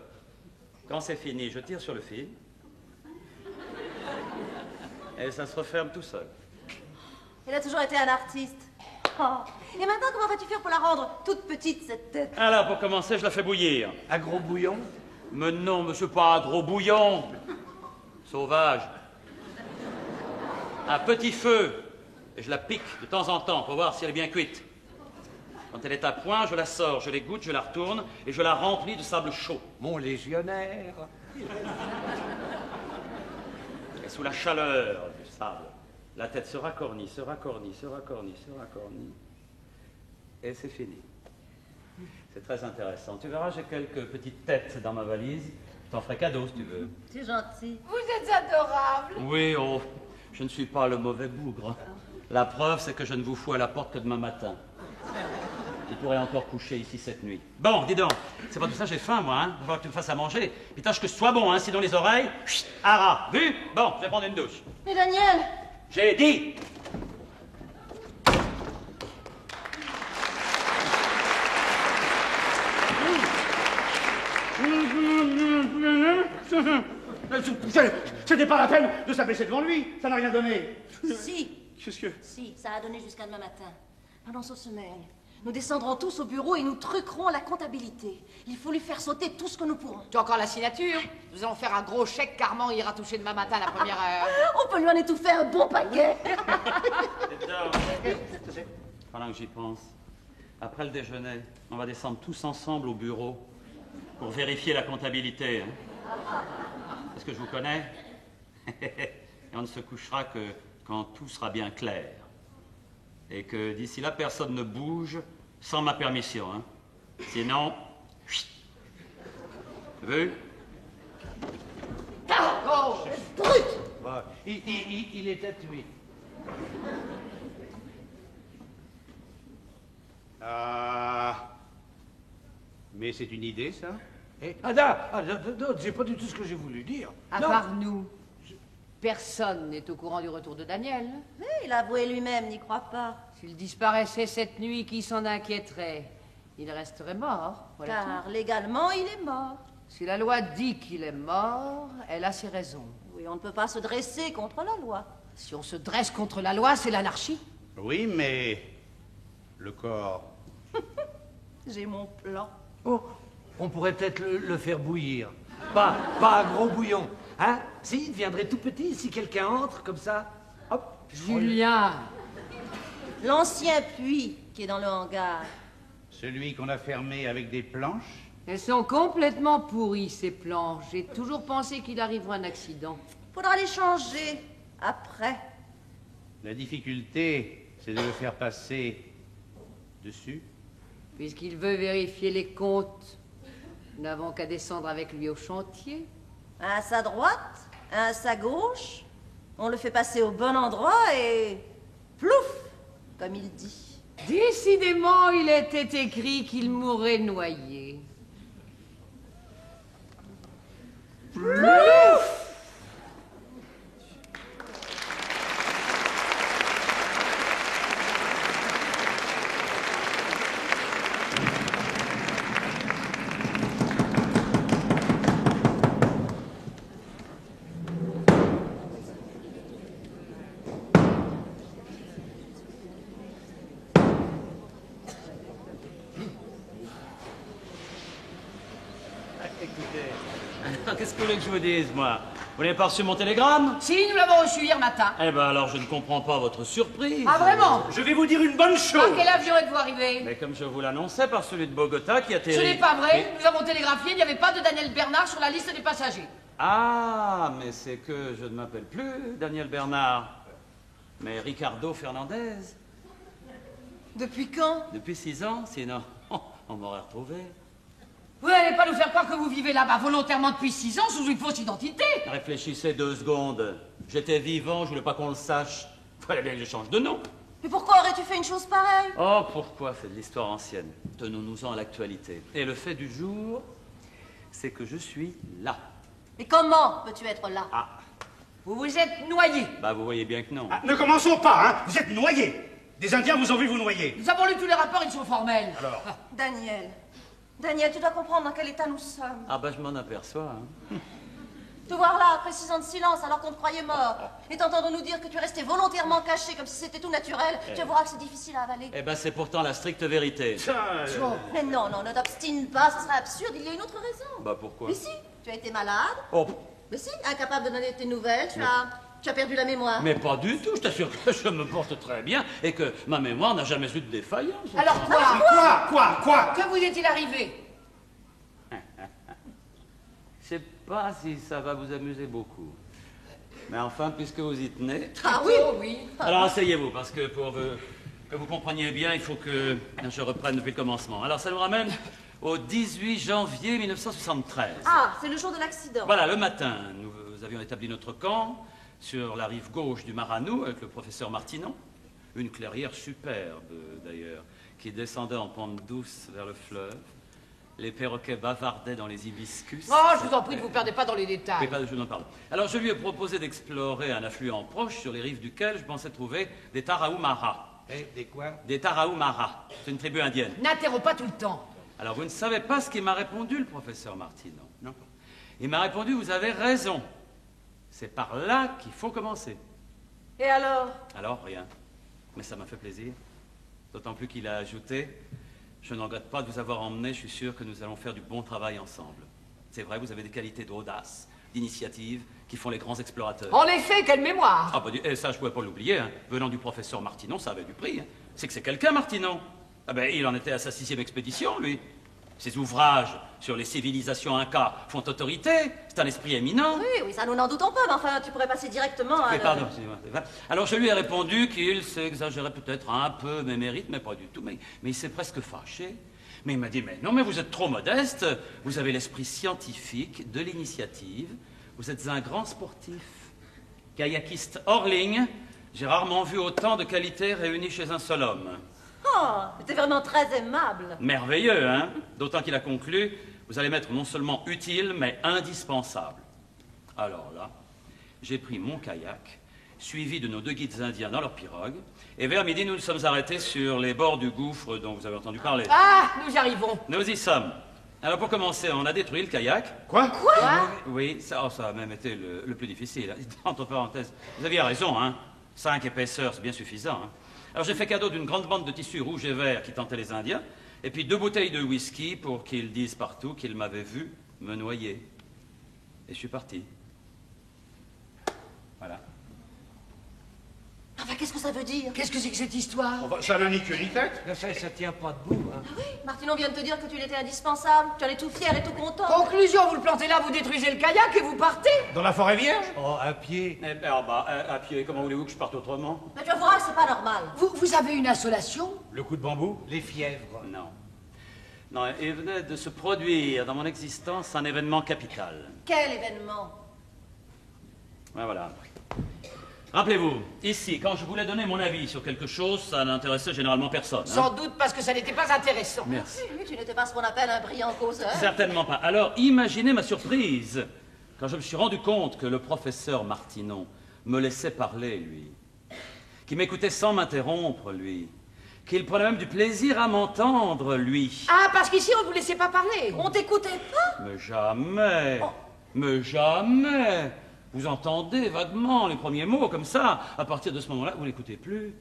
S6: Quand c'est fini, je tire sur le fil. Et ça se referme tout seul.
S4: Il a toujours été un artiste. Oh. Et maintenant, comment vas-tu faire pour la rendre toute petite, cette tête?
S6: Alors, pour commencer, je la fais bouillir.
S3: Un gros bouillon?
S6: Mais non, monsieur, pas un gros bouillon. Sauvage. À petit feu. Et je la pique de temps en temps pour voir si elle est bien cuite. Quand elle est à point, je la sors, je l'égoutte, je la retourne et je la remplis de sable chaud.
S3: Mon légionnaire.
S6: Et sous la chaleur du sable, la tête se racornit, se racornit, se racornit, se racornit. Et c'est fini. C'est très intéressant. Tu verras, j'ai quelques petites têtes dans ma valise. Je t'en ferai cadeau si tu veux.
S4: C'est gentil.
S1: Vous êtes adorable.
S6: Oui, oh, je ne suis pas le mauvais bougre. La preuve, c'est que je ne vous fous à la porte que demain matin. Vous pourrez encore coucher ici cette nuit. Bon, dis donc, c'est pas tout ça, j'ai faim, moi, hein. Il va falloir que tu me fasses à manger. Puis tâche que ce soit bon, hein, sinon les oreilles, chut, hara, vu? Bon, je vais prendre une douche.
S4: Mais Daniel!
S6: J'ai dit!
S2: C'était pas la peine de s'abaisser devant lui, ça n'a rien donné.
S4: Si.
S2: Qu'est-ce que...
S4: Si, ça a donné jusqu'à demain matin. Pendant ce sommeil, nous descendrons tous au bureau et nous truquerons la comptabilité. Il faut lui faire sauter tout ce que nous pourrons.
S1: Tu as encore la signature? Nous allons faire un gros chèque qu'Armand ira toucher demain matin à la première heure.
S4: On peut lui en étouffer un bon paquet.
S6: Pendant que j'y pense, après le déjeuner, on va descendre tous ensemble au bureau pour vérifier la comptabilité. Hein. Est-ce que je vous connais? Et on ne se couchera que quand tout sera bien clair. Et que d'ici là, personne ne bouge sans ma permission. Hein. Sinon, chut. Vu?
S1: Oh,
S4: Brut!
S3: Bon, il est à tuer.
S5: Ah. Mais c'est une idée, ça?
S3: Non, c'est pas du tout ce que j'ai voulu dire.
S1: à
S3: Non.
S1: part nous, personne n'est au courant du retour de Daniel.
S4: Mais il a avoué lui-même, n'y crois pas.
S1: S'il disparaissait cette nuit, qui s'en inquiéterait? Il resterait mort. Voilà tout.
S4: Car légalement, il est mort.
S1: Si la loi dit qu'il est mort, elle a ses raisons.
S4: Oui, on ne peut pas se dresser contre la loi.
S1: Si on se dresse contre la loi, c'est l'anarchie.
S5: Oui, mais... le corps...
S4: J'ai mon plan.
S3: Oh, on pourrait peut-être le faire bouillir. Pas un gros bouillon. Hein? Si, il deviendrait tout petit si quelqu'un entre comme ça. Hop.
S1: Julien,
S4: L'ancien puits qui est dans le hangar.
S5: Celui qu'on a fermé avec des planches?
S1: elles sont complètement pourries, ces planches. J'ai toujours pensé qu'il arriverait un accident.
S4: Faudra les changer après.
S5: La difficulté, c'est de le faire passer dessus.
S1: Puisqu'il veut vérifier les comptes, nous n'avons qu'à descendre avec lui au chantier.
S4: Un à sa droite, un à sa gauche. On le fait passer au bon endroit et... plouf, comme il dit.
S1: Décidément, il était écrit qu'il mourrait noyé.
S6: Qu'est-ce que vous voulez que je vous dise, moi? Vous n'avez pas reçu mon télégramme?
S1: Si, nous l'avons reçu hier matin.
S6: Eh ben alors, je ne comprends pas votre surprise.
S1: Ah, vraiment?
S5: Je vais vous dire une bonne
S1: Par
S5: chose.
S1: quel avion êtes-vous arrivé?
S6: Mais comme je vous l'annonçais, par celui de Bogota qui atterrit...
S1: Ce n'est pas vrai. Nous avons télégraphié, il n'y avait pas de Daniel Bernard sur la liste des passagers.
S6: Ah, mais c'est que je ne m'appelle plus Daniel Bernard, mais Ricardo Fernandez.
S4: Depuis quand?
S6: Depuis 6 ans, sinon, on m'aurait retrouvé.
S1: Vous n'allez pas nous faire croire que vous vivez là-bas volontairement depuis 6 ans sous une fausse identité.
S6: Réfléchissez 2 secondes. J'étais vivant, je voulais pas qu'on le sache. Fallait bien que je change de nom.
S4: Mais pourquoi aurais-tu fait une chose pareille?
S6: Oh, pourquoi? C'est de l'histoire ancienne. Tenons-nous-en à l'actualité. Et le fait du jour, c'est que je suis là.
S4: Mais comment peux-tu être là?
S6: Ah,
S1: Vous vous êtes noyé.
S6: bah vous voyez bien que non.
S2: Ah, ne commençons pas, hein. Vous êtes noyés. Des Indiens vous ont vu vous noyer.
S1: Nous avons lu tous les rapports, ils sont formels.
S2: Alors,
S4: Daniel, tu dois comprendre dans quel état nous sommes.
S6: Ah bah je m'en aperçois. Hein.
S4: Te voir là, après 6 ans de silence, alors qu'on te croyait mort. Et t'entendons nous dire que tu restais volontairement caché, comme si c'était tout naturel. Tu vas voir que c'est difficile à avaler.
S6: Eh ben, c'est pourtant la stricte vérité.
S4: Mais non, ne t'obstine pas, ce serait absurde, il y a une autre raison.
S6: Bah, pourquoi?
S4: Mais si, tu as été malade.
S6: Oh,
S4: Mais si, incapable de donner tes nouvelles, tu as perdu la mémoire.
S6: mais pas du tout, je t'assure que je me porte très bien et que ma mémoire n'a jamais eu de défaillance.
S1: Alors quoi
S2: Quoi
S1: Que vous est-il arrivé?
S6: Je sais pas si ça va vous amuser beaucoup. Mais enfin, puisque vous y tenez...
S4: Ah oui,
S1: oui.
S6: Alors, asseyez-vous, parce que pour que vous compreniez bien, il faut que je reprenne depuis le commencement. Alors, ça nous ramène au 18 janvier 1973.
S4: Ah, c'est le jour de l'accident.
S6: Voilà, le matin, nous avions établi notre camp sur la rive gauche du Maranou avec le professeur Martinon. Une clairière superbe, d'ailleurs, qui descendait en pente douce vers le fleuve. Les perroquets bavardaient dans les hibiscus.
S1: Oh, je vous en prie, ne vous perdez pas dans les détails.
S6: Oui, je n'en parle. Alors, je lui ai proposé d'explorer un affluent proche sur les rives duquel je pensais trouver des Tarahumara.
S3: Des quoi?
S6: Des Tarahumara. C'est une tribu indienne.
S1: N'interromps pas tout le temps.
S6: Alors, vous ne savez pas ce qu'il m'a répondu, le professeur Martinon, non? Il m'a répondu, vous avez raison. C'est par là qu'il faut commencer.
S4: Et alors?
S6: Alors, rien. Mais ça m'a fait plaisir. D'autant plus qu'il a ajouté, je ne regrette pas de vous avoir emmené, je suis sûr que nous allons faire du bon travail ensemble. C'est vrai, vous avez des qualités d'audace, d'initiative, qui font les grands explorateurs.
S1: En effet, quelle mémoire.
S6: Ah, bah, et ça, je pouvais pas l'oublier, hein. Venant du professeur Martinon, ça avait du prix, hein. C'est que c'est quelqu'un, Martinon. Ah ben, il en était à sa 6e expédition, lui. Ses ouvrages sur les civilisations incas font autorité. C'est un esprit éminent.
S4: Oui, ça nous n'en doutons pas, mais enfin, tu pourrais passer directement à...
S6: Mais pardon, excusez-moi. Alors je lui ai répondu qu'il s'exagérait peut-être un peu mes mérites, mais pas du tout. Mais il s'est presque fâché. Mais il m'a dit, mais non, mais vous êtes trop modeste. Vous avez l'esprit scientifique, de l'initiative. Vous êtes un grand sportif. Kayakiste hors ligne. J'ai rarement vu autant de qualités réunies chez un seul homme.
S4: Oh, t'es vraiment très aimable.
S6: Merveilleux, hein? D'autant qu'il a conclu, vous allez m'être non seulement utile, mais indispensable. Alors là, j'ai pris mon kayak, suivi de nos 2 guides indiens dans leur pirogue, et vers midi, nous nous sommes arrêtés sur les bords du gouffre dont vous avez entendu parler.
S1: Ah, nous y arrivons.
S6: Nous y sommes. Alors pour commencer, on a détruit le kayak.
S2: Quoi?
S6: Oui, ça a même été le plus difficile. Entre parenthèses, vous aviez raison, hein? 5 épaisseurs, c'est bien suffisant, hein? Alors j'ai fait cadeau d'une grande bande de tissu rouge et vert qui tentait les Indiens, et puis 2 bouteilles de whisky pour qu'ils disent partout qu'ils m'avaient vu me noyer. Et je suis parti. Voilà.
S4: Enfin, qu'est-ce que ça veut dire?
S1: Qu'est-ce que c'est que cette histoire?
S2: Ça n'a ni queue ni tête.
S3: Là, ça tient pas debout, hein.
S4: Ah oui, Martinon vient de te dire que tu étais indispensable. Tu en es tout fier et tout content.
S1: Conclusion, vous le plantez là, vous détruisez le kayak et vous partez.
S2: Dans la forêt vierge?
S3: Oh, à pied.
S6: Eh ben, à pied, comment voulez-vous que je parte autrement?
S4: Mais tu vas voir, c'est pas normal.
S1: Vous avez une insolation?
S2: Le coup de bambou?
S3: Les fièvres.
S6: Non. Non, il venait de se produire dans mon existence un événement capital.
S4: Quel événement?
S6: Ben voilà. Rappelez-vous, ici, quand je voulais donner mon avis sur quelque chose, ça n'intéressait généralement personne. Hein?
S1: Sans doute parce que ça n'était pas intéressant.
S6: Merci.
S4: Oui, tu n'étais pas ce qu'on appelle un brillant causeur.
S6: Certainement pas. Alors, imaginez ma surprise quand je me suis rendu compte que le professeur Martinon me laissait parler, lui, qu'il m'écoutait sans m'interrompre, lui, qu'il prenait même du plaisir à m'entendre, lui.
S1: Ah, parce qu'ici, on ne vous laissait pas parler.
S4: On t'écoutait pas?
S6: Mais jamais, mais jamais. Vous entendez vaguement les premiers mots comme ça. À partir de ce moment-là, vous n'écoutez plus.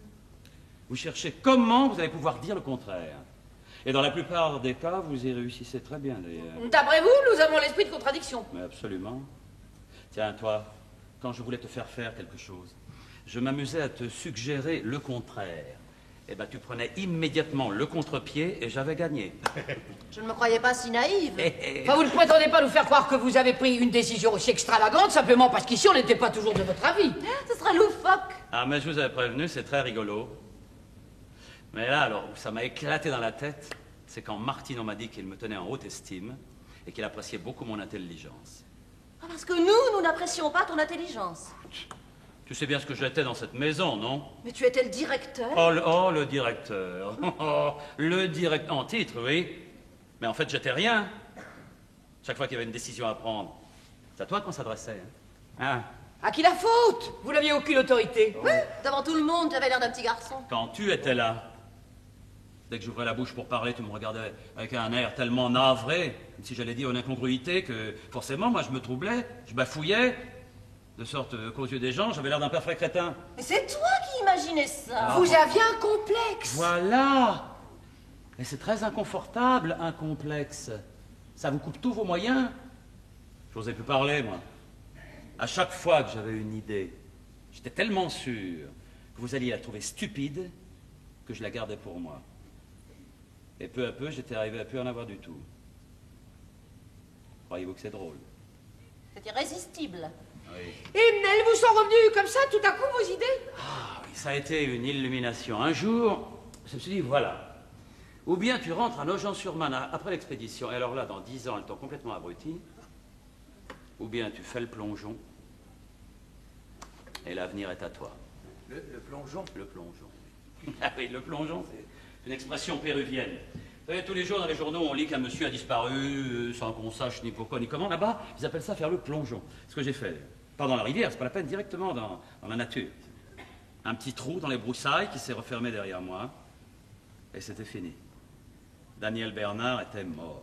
S6: Vous cherchez comment vous allez pouvoir dire le contraire. Et dans la plupart des cas, vous y réussissez très bien, d'ailleurs.
S1: D'après vous, nous avons l'esprit de contradiction.
S6: Mais absolument. Tiens, toi, quand je voulais te faire faire quelque chose, je m'amusais à te suggérer le contraire. Eh ben, tu prenais immédiatement le contre-pied et j'avais gagné.
S4: Je ne me croyais pas si naïve.
S1: Enfin, vous ne prétendez pas nous faire croire que vous avez pris une décision aussi extravagante simplement parce qu'ici, on n'était pas toujours de votre avis.
S4: Ce serait loufoque.
S6: Ah, mais je vous avais prévenu, c'est très rigolo. Mais là, alors, ça m'a éclaté dans la tête, c'est quand Martinon m'a dit qu'il me tenait en haute estime et qu'il appréciait beaucoup mon intelligence.
S4: Ah, parce que nous n'apprécions pas ton intelligence.
S6: Tu sais bien ce que j'étais dans cette maison, non?
S4: Mais tu étais le directeur.
S6: Le directeur. Le directeur en titre, oui. Mais en fait, j'étais rien. Chaque fois qu'il y avait une décision à prendre, c'est à toi qu'on s'adressait. Hein?
S1: À qui la faute? Vous n'aviez aucune autorité.
S4: Oui, devant tout le monde, tu avais l'air d'un petit garçon.
S6: Quand tu étais là. Dès que j'ouvrais la bouche pour parler, tu me regardais avec un air tellement navré, comme si j'allais dire une incongruité, que forcément, moi, je me troublais, je bafouillais, de sorte qu'aux yeux des gens, j'avais l'air d'un parfait crétin.
S4: Mais c'est toi qui imaginais ça.
S1: Vous aviez un complexe.
S6: Voilà. Et c'est très inconfortable, un complexe. Ça vous coupe tous vos moyens. J'osais plus parler, moi. À chaque fois que j'avais une idée, j'étais tellement sûr que vous alliez la trouver stupide que je la gardais pour moi. Et peu à peu, j'étais arrivé à plus en avoir du tout. Croyez-vous que c'est drôle?
S4: C'est irrésistible.
S6: Oui.
S1: Et elles vous sont revenues comme ça, tout à coup, vos idées?
S6: Ah oui, ça a été une illumination. Un jour, je me suis dit, voilà. Ou bien tu rentres à Nogent-sur-Marne après l'expédition, et alors là, dans 10 ans, elles t'ont complètement abruti. Ou bien tu fais le plongeon, et l'avenir est à toi.
S3: Le plongeon?
S6: Le plongeon. Ah oui, le plongeon, c'est une expression péruvienne. Vous savez, tous les jours dans les journaux, on lit qu'un monsieur a disparu sans qu'on sache ni pourquoi ni comment. Là-bas, ils appellent ça faire le plongeon. C'est ce que j'ai fait. Pas dans la rivière, c'est pas la peine, directement dans la nature. Un petit trou dans les broussailles qui s'est refermé derrière moi. Et c'était fini. Daniel Bernard était mort.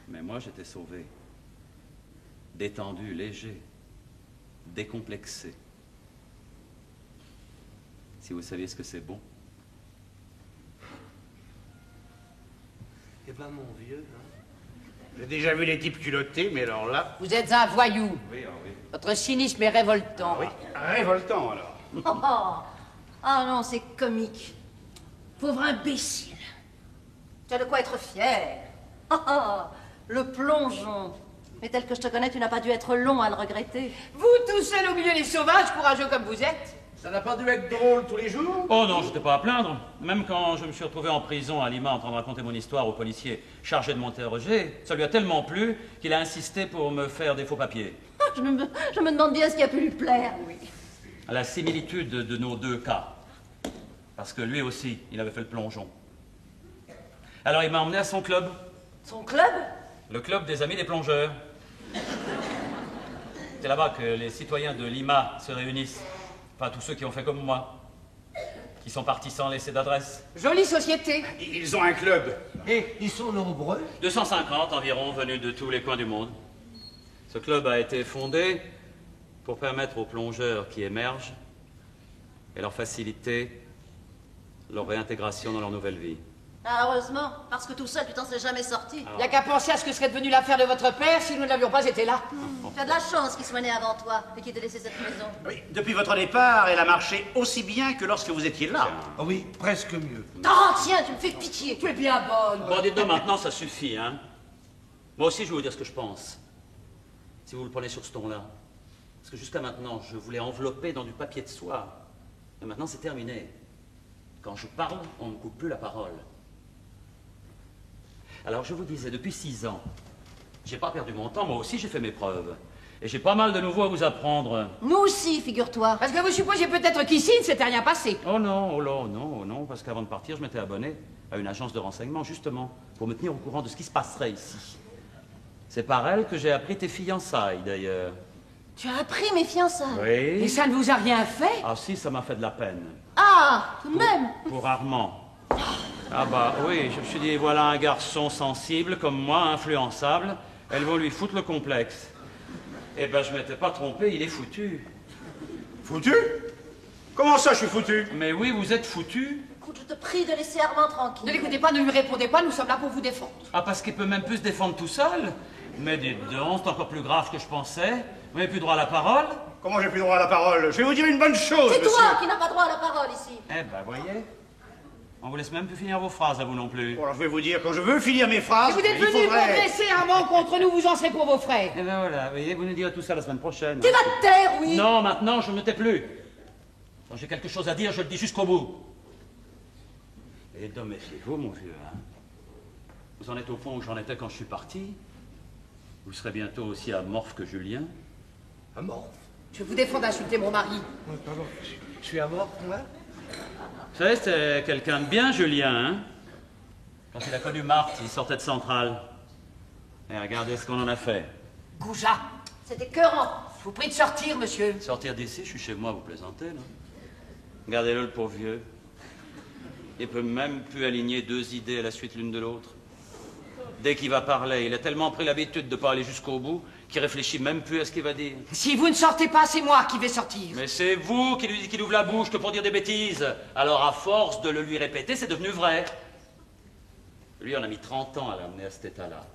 S6: Mais moi, j'étais sauvé. Détendu, léger, décomplexé. Si vous saviez ce que c'est bon.
S3: Eh ben, mon vieux, hein.
S5: J'ai déjà vu les types culottés, mais alors là...
S1: Vous êtes un voyou.
S5: Oui, ah oui.
S1: Votre cynisme est révoltant.
S5: Oui, révoltant alors.
S4: Oh, ah non, c'est comique.
S1: Pauvre imbécile.
S4: Tu as de quoi être fier. Oh, oh, le plongeon. Mais tel que je te connais, tu n'as pas dû être long à le regretter.
S1: Vous, tout seul au milieu des sauvages, courageux comme vous êtes.
S2: Ça n'a pas dû être drôle tous les jours?
S6: Oh non, j'étais pas à plaindre. Même quand je me suis retrouvé en prison à Lima en train de raconter mon histoire au policier chargé de m'interroger, ça lui a tellement plu qu'il a insisté pour me faire des faux papiers.
S4: Je me demande bien ce qui a pu lui plaire, oui.
S6: À la similitude de nos deux cas. Parce que lui aussi, il avait fait le plongeon. Alors il m'a emmené à son club.
S4: Son club?
S6: Le club des amis des plongeurs. C'est là-bas que les citoyens de Lima se réunissent. Enfin, tous ceux qui ont fait comme moi. Qui sont partis sans laisser d'adresse.
S1: Jolie société.
S5: Ils ont un club.
S3: Et ils sont nombreux?
S6: 250 environ, venus de tous les coins du monde. Ce club a été fondé pour permettre aux plongeurs qui émergent et leur faciliter leur réintégration dans leur nouvelle vie.
S4: Ah, heureusement, parce que tout seul, tu t'en serais jamais sorti.
S1: Il n'y a qu'à penser à ce que serait devenue l'affaire de votre père si nous n'avions pas été là.
S4: Tu as de la chance qu'il soit né avant toi et qu'il t'ait laissé cette maison.
S5: Oui, depuis votre départ, elle a marché aussi bien que lorsque vous étiez là.
S3: Ah oui, presque mieux.
S4: Oh, tiens, tu me fais pitié.
S1: Tu es bien bonne.
S6: Bon, dites-donc maintenant, ça suffit, hein. Moi aussi, je vais vous dire ce que je pense. Si vous le prenez sur ce ton-là. Parce que jusqu'à maintenant, je voulais envelopper dans du papier de soie. Mais maintenant, c'est terminé. Quand je parle, on ne coupe plus la parole. Alors, je vous disais, depuis 6 ans, j'ai pas perdu mon temps, moi aussi j'ai fait mes preuves. Et j'ai pas mal de nouveau à vous apprendre.
S4: Nous aussi, figure-toi.
S1: Parce que vous supposez peut-être qu'ici, il ne s'était rien passé.
S6: Oh non, non, parce qu'avant de partir, je m'étais abonné à une agence de renseignement, justement, pour me tenir au courant de ce qui se passerait ici. C'est par elle que j'ai appris tes fiançailles, d'ailleurs.
S4: Tu as appris mes fiançailles.
S1: Et
S6: Oui.
S1: ça ne vous a rien fait?
S6: Ah si, ça m'a fait de la peine.
S4: Ah, tout de même.
S6: Pour Armand. Ah bah oui, je me suis dit, voilà un garçon sensible comme moi, influençable, elles vont lui foutre le complexe. Eh ben je m'étais pas trompé, il est foutu.
S5: Foutu? Comment ça, je suis foutu?
S6: Mais oui, vous êtes foutu.
S4: Écoute, je te prie de laisser Armand
S1: Ne
S4: tranquille.
S1: l'écoutez pas, ne lui répondez pas, nous sommes là pour vous défendre.
S6: Ah parce qu'il peut même plus se défendre tout seul. Mais dites donc, c'est encore plus grave que je pensais. Vous n'avez plus droit à la parole.
S5: Comment j'ai plus droit à la parole? Je vais vous dire une bonne chose,
S4: C'est
S5: monsieur.
S4: toi qui n'as pas droit à la parole ici.
S6: Eh ben voyez, on vous laisse même plus finir vos phrases à vous non plus.
S5: Bon, alors je vais vous dire, quand je veux finir mes
S1: Si
S5: phrases,
S1: vous êtes
S5: il
S1: venu
S5: faudrait...
S1: progresser Armand contre nous, vous en serez pour vos frères.
S6: Eh ben voilà, voyez, vous nous direz tout ça la semaine prochaine.
S4: Tu vas te taire, oui.
S6: Non, maintenant, je ne me tais plus. Quand j'ai quelque chose à dire, je le dis jusqu'au bout. Et donc, méfiez-vous, mon vieux, hein. Vous en êtes au point où j'en étais quand je suis parti. Vous serez bientôt aussi amorphe que Julien.
S3: Amorphe?
S1: Je vous défends d'insulter mon mari.
S3: Pardon, je suis amorphe, moi?
S6: Vous savez, c'est quelqu'un de bien, Julien, hein. Quand il a connu Marthe, il sortait de Centrale. Et regardez ce qu'on en a fait.
S1: Goujat,
S4: C'est écœurant.
S1: je vous prie de sortir, monsieur.
S6: Sortir d'ici, je suis chez moi, vous plaisantez, là. Regardez-le, le pauvre vieux. Il peut même plus aligner deux idées à la suite l'une de l'autre. Dès qu'il va parler, il a tellement pris l'habitude de parler jusqu'au bout qu'il réfléchit même plus à ce qu'il va dire.
S1: Si vous ne sortez pas, c'est moi qui vais sortir.
S6: Mais c'est vous qui lui dites qu'il ouvre la bouche que pour dire des bêtises. Alors à force de le lui répéter, c'est devenu vrai. Lui, on a mis 30 ans à l'amener à cet état-là.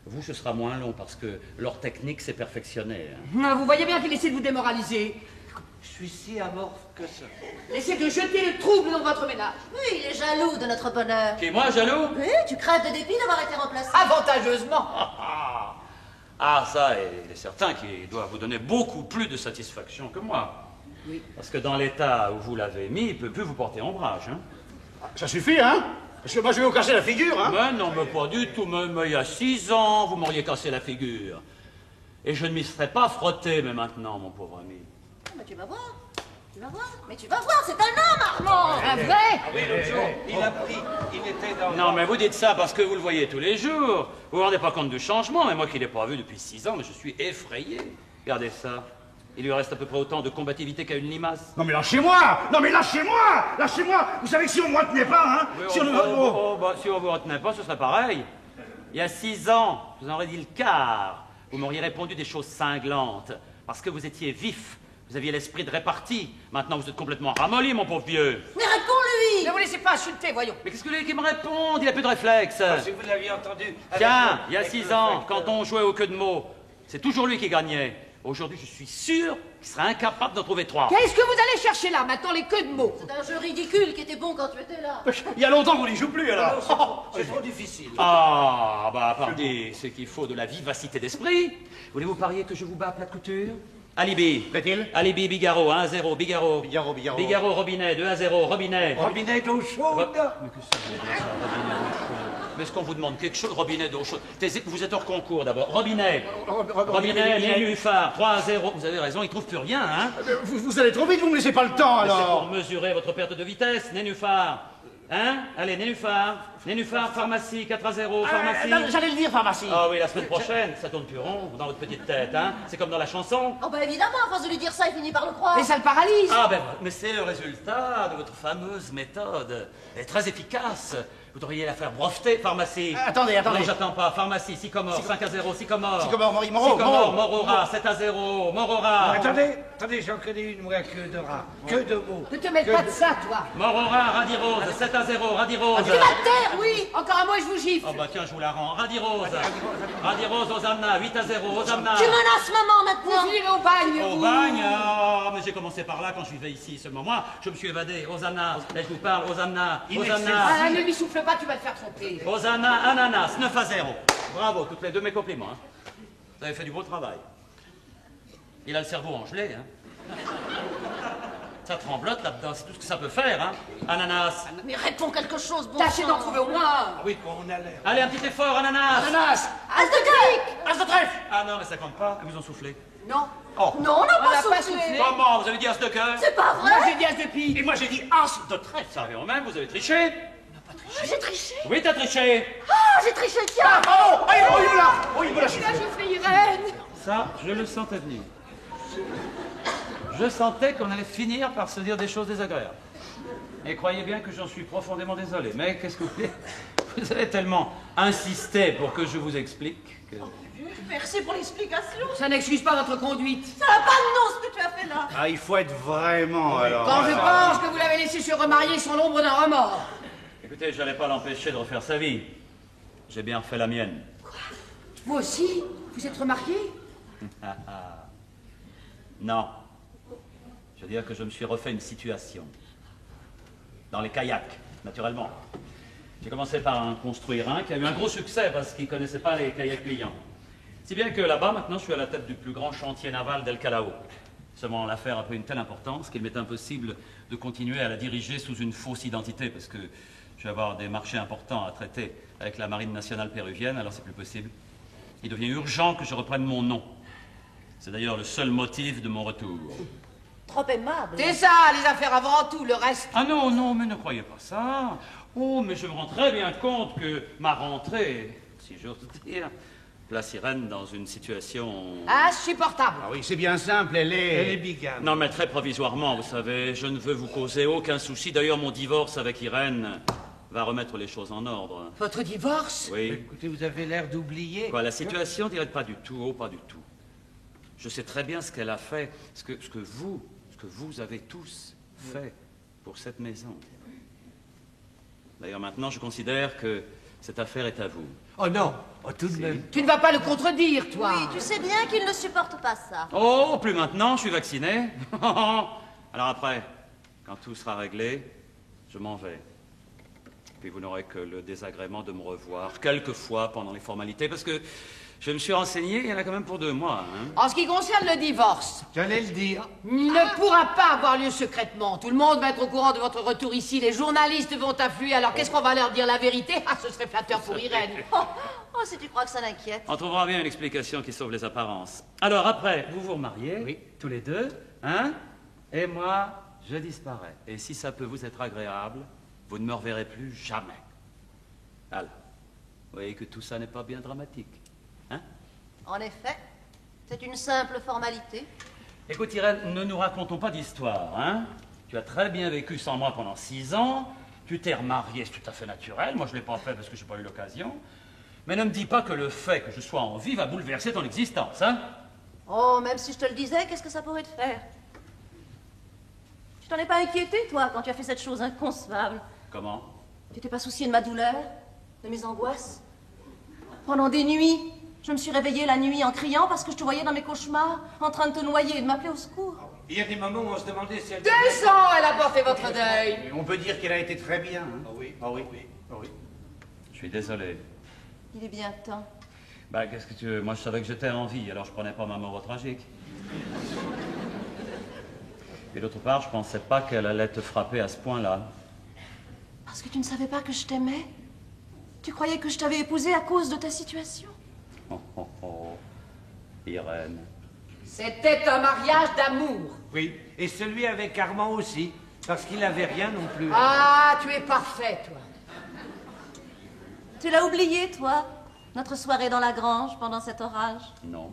S6: Vous, ce sera moins long parce que leur technique s'est perfectionnée.
S1: Ah, vous voyez bien qu'il essaie de vous démoraliser.
S3: Je suis si amorphe que ça.
S1: Essayez de jeter le trouble dans votre ménage.
S4: Oui, il est jaloux de notre bonheur.
S6: Qui, moi, jaloux?
S4: Oui, tu crèves de dépit d'avoir été remplacé.
S1: Avantageusement.
S6: Ah, ça, il est certain qu'il doit vous donner beaucoup plus de satisfaction que moi.
S1: Oui.
S6: Parce que dans l'état où vous l'avez mis, il ne peut plus vous porter ombrage. Hein?
S2: Ça suffit, hein? Parce que moi, je vais vous casser la figure, hein?
S6: Mais non, mais pas du tout. Même il y a 6 ans, vous m'auriez cassé la figure. Et je ne m'y serais pas frotté, mais maintenant, mon pauvre ami.
S4: Mais tu vas voir. Tu vas voir. Mais tu vas voir, c'est un homme, Armand.
S1: Un vrai?
S3: Ah oui, l'autre jour, il a pris, il était dans...
S6: Non, mais vous dites ça parce que vous le voyez tous les jours. Vous vous rendez pas compte du changement. Mais moi qui ne l'ai pas vu depuis 6 ans, mais je suis effrayé. Regardez ça. Il lui reste à peu près autant de combativité qu'à une limace.
S2: Non mais lâchez-moi! Non mais lâchez-moi! Lâchez-moi! Vous savez que si on ne me retenait pas, hein? Si on ne...
S6: Bah, si on vous retenait pas, ce serait pareil. Il y a 6 ans, je vous en aurais dit le quart. Vous m'auriez répondu des choses cinglantes. Parce que vous étiez vif. Vous aviez l'esprit de répartie. Maintenant, vous êtes complètement ramolli, mon pauvre vieux.
S4: Mais réponds-lui.
S1: Ne vous laissez pas insulter, voyons.
S6: Mais qu'est-ce que vous voulez qu'il me réponde? Il a plus de réflexe.
S3: Si vous l'aviez entendu...
S6: Tiens, il y a 6 ans, quand on jouait au queue de mots, c'est toujours lui qui gagnait. Aujourd'hui, je suis sûr qu'il serait incapable d'en trouver 3.
S1: Qu'est-ce que vous allez chercher là, maintenant, les queues de mots?
S4: C'est un jeu ridicule qui était bon quand tu étais là.
S2: Il y a longtemps qu'on n'y joue plus, alors.
S3: C'est trop difficile.
S6: Ah, bah, pardi, c'est qu'il faut de la vivacité d'esprit. Voulez-vous parier que je vous bats à plate couture? Alibi.
S2: Plaît-il?
S6: Alibi, Bigaro, 1-0, Bigaro.
S2: Bigaro.
S6: Bigaro, Robinet, 2-1-0, Robinet.
S3: Robinet d'eau chaude.
S6: Mais qu'est-ce que c'est que ça, robinet d'eau chaude? Mais est-ce qu'on vous demande quelque chose? Robinet d'eau chaude. Vous êtes hors concours d'abord. Robinet. Robinet, Nénuphar, 3-0. Vous avez raison, il trouve plus rien, hein?
S2: Vous allez trop vite, vous me laissez pas le temps,
S6: Mais c'est
S2: alors.
S6: pour mesurer votre perte de vitesse, Nénuphar. Hein? Allez, Nénuphar. Nénuphar, pharmacie, 4-0, pharmacie.
S2: J'allais le dire, pharmacie.
S6: Ah oui, la semaine prochaine, ça tourne plus rond dans votre petite tête, hein? C'est comme dans la chanson.
S4: Oh bah évidemment, à force de lui dire ça, il finit par le croire.
S1: Mais ça le paralyse.
S6: Ah ben, mais c'est le résultat de votre fameuse méthode. Elle est très efficace. Vous devriez la faire breveter, pharmacie.
S2: Attendez.
S6: Non, j'attends pas. Pharmacie, Sycomore, 5-0, Sycomore.
S2: Sycomore, Moreau.
S6: Sycomore, Morora, 7-0, Morora.
S3: Attendez, j'en connais une, moi, queue de rat. Queue de mots.
S1: Ne te mêle pas de ça, toi.
S6: Morora, Radirose, 7-0, Radirose.
S1: Tu vas te taire, oui. Encore un mot et je vous gifle.
S6: Oh bah tiens, je vous la rends. Radirose. Radirose, Osamna, 8-0, Osamna.
S4: Tu menaces maman maintenant.
S1: Vous irez au bagne,
S6: Au
S1: vous.
S6: bagne, mais j'ai commencé par là quand je vivais ici seulement. Moi, je me suis évadé. Osamna, là je vous parle, Osamna, Osamna.
S1: Ah, ne lui souffle pas, tu vas te faire tromper.
S6: Osamna, Ananas, 9-0. Bravo, toutes les deux mes compliments. Hein. Vous avez fait du beau travail. Il a le cerveau en gelée, hein. Ça tremblote là-dedans, c'est tout ce que ça peut faire, hein. Ananas.
S4: Mais réponds quelque chose, bon
S1: Tâchez
S4: sang.
S1: d'en trouver au moins un.
S3: Ah oui, on a l'air.
S6: Allez, un petit effort, Ananas.
S2: Ananas.
S4: As de grec.
S2: As de trèfle.
S6: Ah non, mais ça compte pas. Ils vous ont soufflé.
S1: Non.
S2: Oh.
S4: Non, on n'a
S1: On n'a
S4: pas
S1: pas
S4: soufflé.
S1: soufflé.
S6: Comment? Vous avez dit as de cœur?
S4: C'est pas vrai.
S1: Moi, j'ai dit as de pique.
S2: Et moi, j'ai dit as de trèfle.
S6: Ça revient au même, vous avez triché.
S4: J'ai triché.
S6: Oui, t'as triché.
S4: Ah, j'ai triché, tiens.
S2: Oh, il me l'a
S1: Il a giflé Irène.
S6: Ça, je le sentais venir. Je sentais qu'on allait finir par se dire des choses désagréables. Et croyez bien que j'en suis profondément désolé. Mais qu'est-ce que vous voulez? Vous avez tellement insisté pour que je vous explique que...
S4: Merci pour l'explication.
S1: Ça n'excuse pas votre conduite.
S4: Ça n'a pas de nom ce que tu as fait là.
S2: Ah, il faut être vraiment, alors.
S1: Quand je pense que vous l'avez laissé se remarier sans l'ombre d'un remords.
S6: Écoutez, je n'allais pas l'empêcher de refaire sa vie. J'ai bien refait la mienne.
S1: Vous aussi, vous êtes remarqué?
S6: Non. Je veux dire que je me suis refait une situation. Dans les kayaks, naturellement. J'ai commencé par en construire un qui a eu un gros succès parce qu'il ne connaissait pas les kayaks pliants. Si bien que là-bas, maintenant, je suis à la tête du plus grand chantier naval d'El Calao. Seulement, l'affaire a pris une telle importance qu'il m'est impossible de continuer à la diriger sous une fausse identité parce que je vais avoir des marchés importants à traiter avec la marine nationale péruvienne, alors c'est plus possible. Il devient urgent que je reprenne mon nom. C'est d'ailleurs le seul motif de mon retour.
S4: Trop aimable.
S1: C'est ça, les affaires avant tout, le reste.
S6: Ah non, non, mais ne croyez pas ça. Oh, mais je me rends très bien compte que ma rentrée, si j'ose dire, place Irène dans une situation...
S1: Insupportable.
S5: Ah oui, c'est bien simple,
S3: Elle est bigame.
S6: Non, mais très provisoirement, vous savez. Je ne veux vous causer aucun souci. D'ailleurs, mon divorce avec Irène va remettre les choses en ordre.
S1: Votre divorce?
S6: Oui.
S3: Écoutez, vous avez l'air d'oublier.
S6: Quoi, la situation dirait pas du tout, oh, pas du tout. Je sais très bien ce qu'elle a fait, ce que vous avez tous fait pour cette maison. D'ailleurs, maintenant, je considère que cette affaire est à vous.
S3: Oh non, oh, tout de même.
S1: Tu ne vas pas le contredire, toi.
S4: Oui, tu sais bien qu'il ne supporte pas ça.
S6: Oh, plus maintenant, je suis vacciné. Alors après, quand tout sera réglé, je m'en vais. Puis vous n'aurez que le désagrément de me revoir quelques fois pendant les formalités, parce que je me suis renseigné, il y en a quand même pour 2 mois. Hein.
S1: En ce qui concerne le divorce,
S3: J'allais le dire.
S1: il ne pourra pas avoir lieu secrètement. Tout le monde va être au courant de votre retour ici. Les journalistes vont affluer. Alors qu'est-ce qu'on va leur dire? La vérité? Ah, ce serait flatteur pour Irène.
S4: Oh, si tu crois que ça l'inquiète.
S6: On trouvera bien une explication qui sauve les apparences. Alors après, vous vous remariez,
S3: Oui.
S6: tous les deux, hein? Et moi, je disparais. Et si ça peut vous être agréable, vous ne me reverrez plus jamais. Alors, vous voyez que tout ça n'est pas bien dramatique. Hein?
S4: En effet, c'est une simple formalité.
S6: Écoute, Irène, ne nous racontons pas d'histoire, hein? Tu as très bien vécu sans moi pendant 6 ans. Tu t'es remarié, c'est tout à fait naturel. Moi, je ne l'ai pas fait parce que je n'ai pas eu l'occasion. Mais ne me dis pas que le fait que je sois en vie va bouleverser ton existence, hein?
S4: Oh, même si je te le disais, qu'est-ce que ça pourrait te faire? Tu t'en es pas inquiété, toi, quand tu as fait cette chose inconcevable?
S6: Comment?
S4: Tu t'es pas soucié de ma douleur, de mes angoisses? Pendant des nuits, je me suis réveillée la nuit en criant parce que je te voyais dans mes cauchemars, en train de te noyer et de m'appeler au secours.
S3: Il y a des moments où on se demandait si elle...
S1: 200, elle a porté votre deuil.
S5: Et on peut dire qu'elle a été très bien. Hein.
S3: Ah oui.
S5: Ah oui. Ah oui.
S6: Je suis désolé.
S4: Il est bien temps.
S6: Bah, qu'est-ce que tu veux? Moi, je savais que j'étais en vie, alors je prenais pas ma mort tragique. Et d'autre part, je pensais pas qu'elle allait te frapper à ce point-là.
S4: Parce que tu ne savais pas que je t'aimais? Tu croyais que je t'avais épousé à cause de ta situation?
S6: Oh, oh, oh. Irène.
S1: C'était un mariage d'amour.
S3: Oui, et celui avec Armand aussi, parce qu'il n'avait rien non plus.
S1: Ah, tu es parfait, toi.
S4: Tu l'as oublié, toi? Notre soirée dans la grange pendant cet orage.
S6: Non.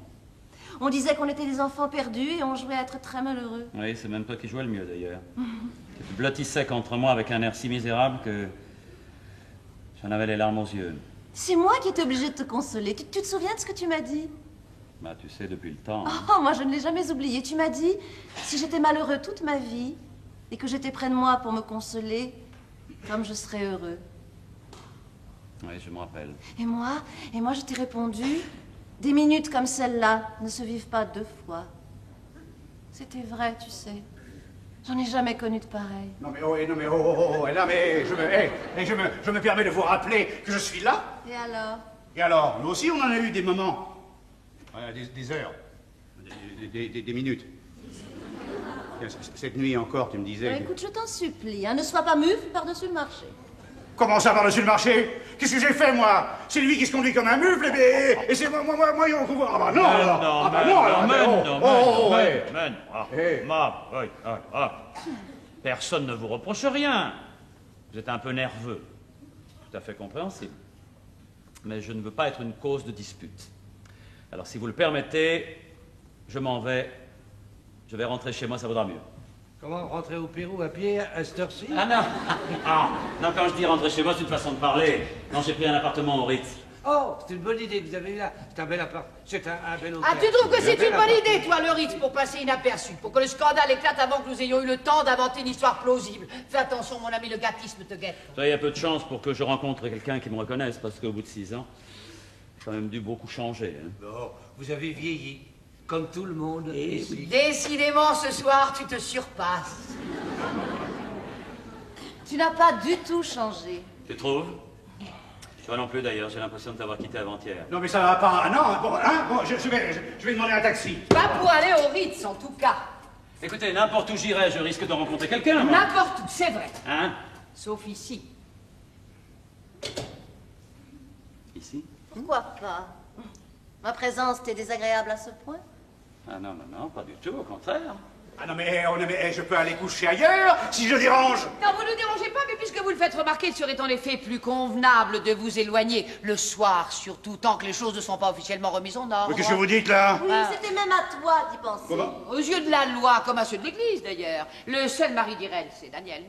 S4: On disait qu'on était des enfants perdus et on jouait à être très malheureux.
S6: Oui, c'est même toi qui jouais le mieux, d'ailleurs. Tu te blottissais contre moi avec un air si misérable que j'en avais les larmes aux yeux.
S4: C'est moi qui étais obligée de te consoler. Tu te souviens de ce que tu m'as dit?
S6: Bah, tu sais, depuis le temps. Hein.
S4: Oh, moi, je ne l'ai jamais oublié. Tu m'as dit, si j'étais malheureux toute ma vie et que j'étais près de moi pour me consoler, comme je serais heureux.
S6: Oui, je me rappelle.
S4: Et moi, je t'ai répondu, des minutes comme celle-là ne se vivent pas 2 fois. C'était vrai, tu sais. J'en ai jamais connu de pareil.
S5: Non mais je me permets de vous rappeler que je suis là.
S4: Et alors?
S5: Et alors, nous aussi on en a eu des moments. Des heures. Des minutes. Cette nuit encore, tu me disais...
S4: Écoute, je t'en supplie, hein, ne sois pas mufle par-dessus le marché.
S5: Comment ça par-dessus le marché? Qu'est-ce que j'ai fait, moi? C'est lui qui se conduit comme un mufle, et c'est moi, on couvre... Ah bah non, alors! Ah bah non, alors!
S6: Personne ne vous reproche rien. Vous êtes un peu nerveux. Tout à fait compréhensible. Mais je ne veux pas être une cause de dispute. Alors, si vous le permettez, je m'en vais. Je vais rentrer chez moi, ça vaudra mieux.
S3: Comment rentrer au Pérou à pied à cette heure-ci?
S6: Ah non. Non, quand je dis rentrer chez moi, c'est une façon de parler. Non, j'ai pris un appartement au Ritz.
S3: Oh, c'est une bonne idée que vous avez eue là. C'est un bel appart. C'est un bel hôtel.
S1: Ah, tu trouves que c'est une bonne idée, toi, le Ritz, pour passer inaperçu, pour que le scandale éclate avant que nous ayons eu le temps d'inventer une histoire plausible. Fais attention, mon ami, le gâtisme te guette.
S6: Ça, il y a peu de chance pour que je rencontre quelqu'un qui me reconnaisse, parce qu'au bout de 6 ans, j'ai quand même dû beaucoup changer. Hein.
S3: Non, vous avez vieilli, comme tout le monde.
S6: Oui.
S1: Décidément, ce soir, tu te surpasses.
S4: Tu n'as pas du tout changé.
S6: Tu trouves? Toi non plus, d'ailleurs, j'ai l'impression de t'avoir quitté avant-hier.
S5: Non mais ça va pas... Ah non, bon, je vais demander un taxi.
S1: Pas pour aller au Ritz, en tout cas.
S6: Écoutez, n'importe où j'irai, je risque de rencontrer quelqu'un. moi.
S1: N'importe où, c'est vrai.
S6: Hein?
S1: Sauf ici.
S6: Ici?
S4: Pourquoi pas? Ma présence t'est désagréable à ce point?
S6: Ah non, pas du tout, au contraire.
S5: Ah non mais je peux aller coucher ailleurs si je dérange.
S1: Non, vous ne dérangez pas, mais puisque vous le faites remarquer, il serait en effet plus convenable de vous éloigner le soir, surtout tant que les choses ne sont pas officiellement remises en ordre.
S5: Mais qu'est-ce que vous dites là?
S4: Oui, c'était même à toi d'y penser.
S5: Comment?
S1: Aux yeux de la loi, comme à ceux de l'Église d'ailleurs, le seul mari d'Irène, c'est Daniel.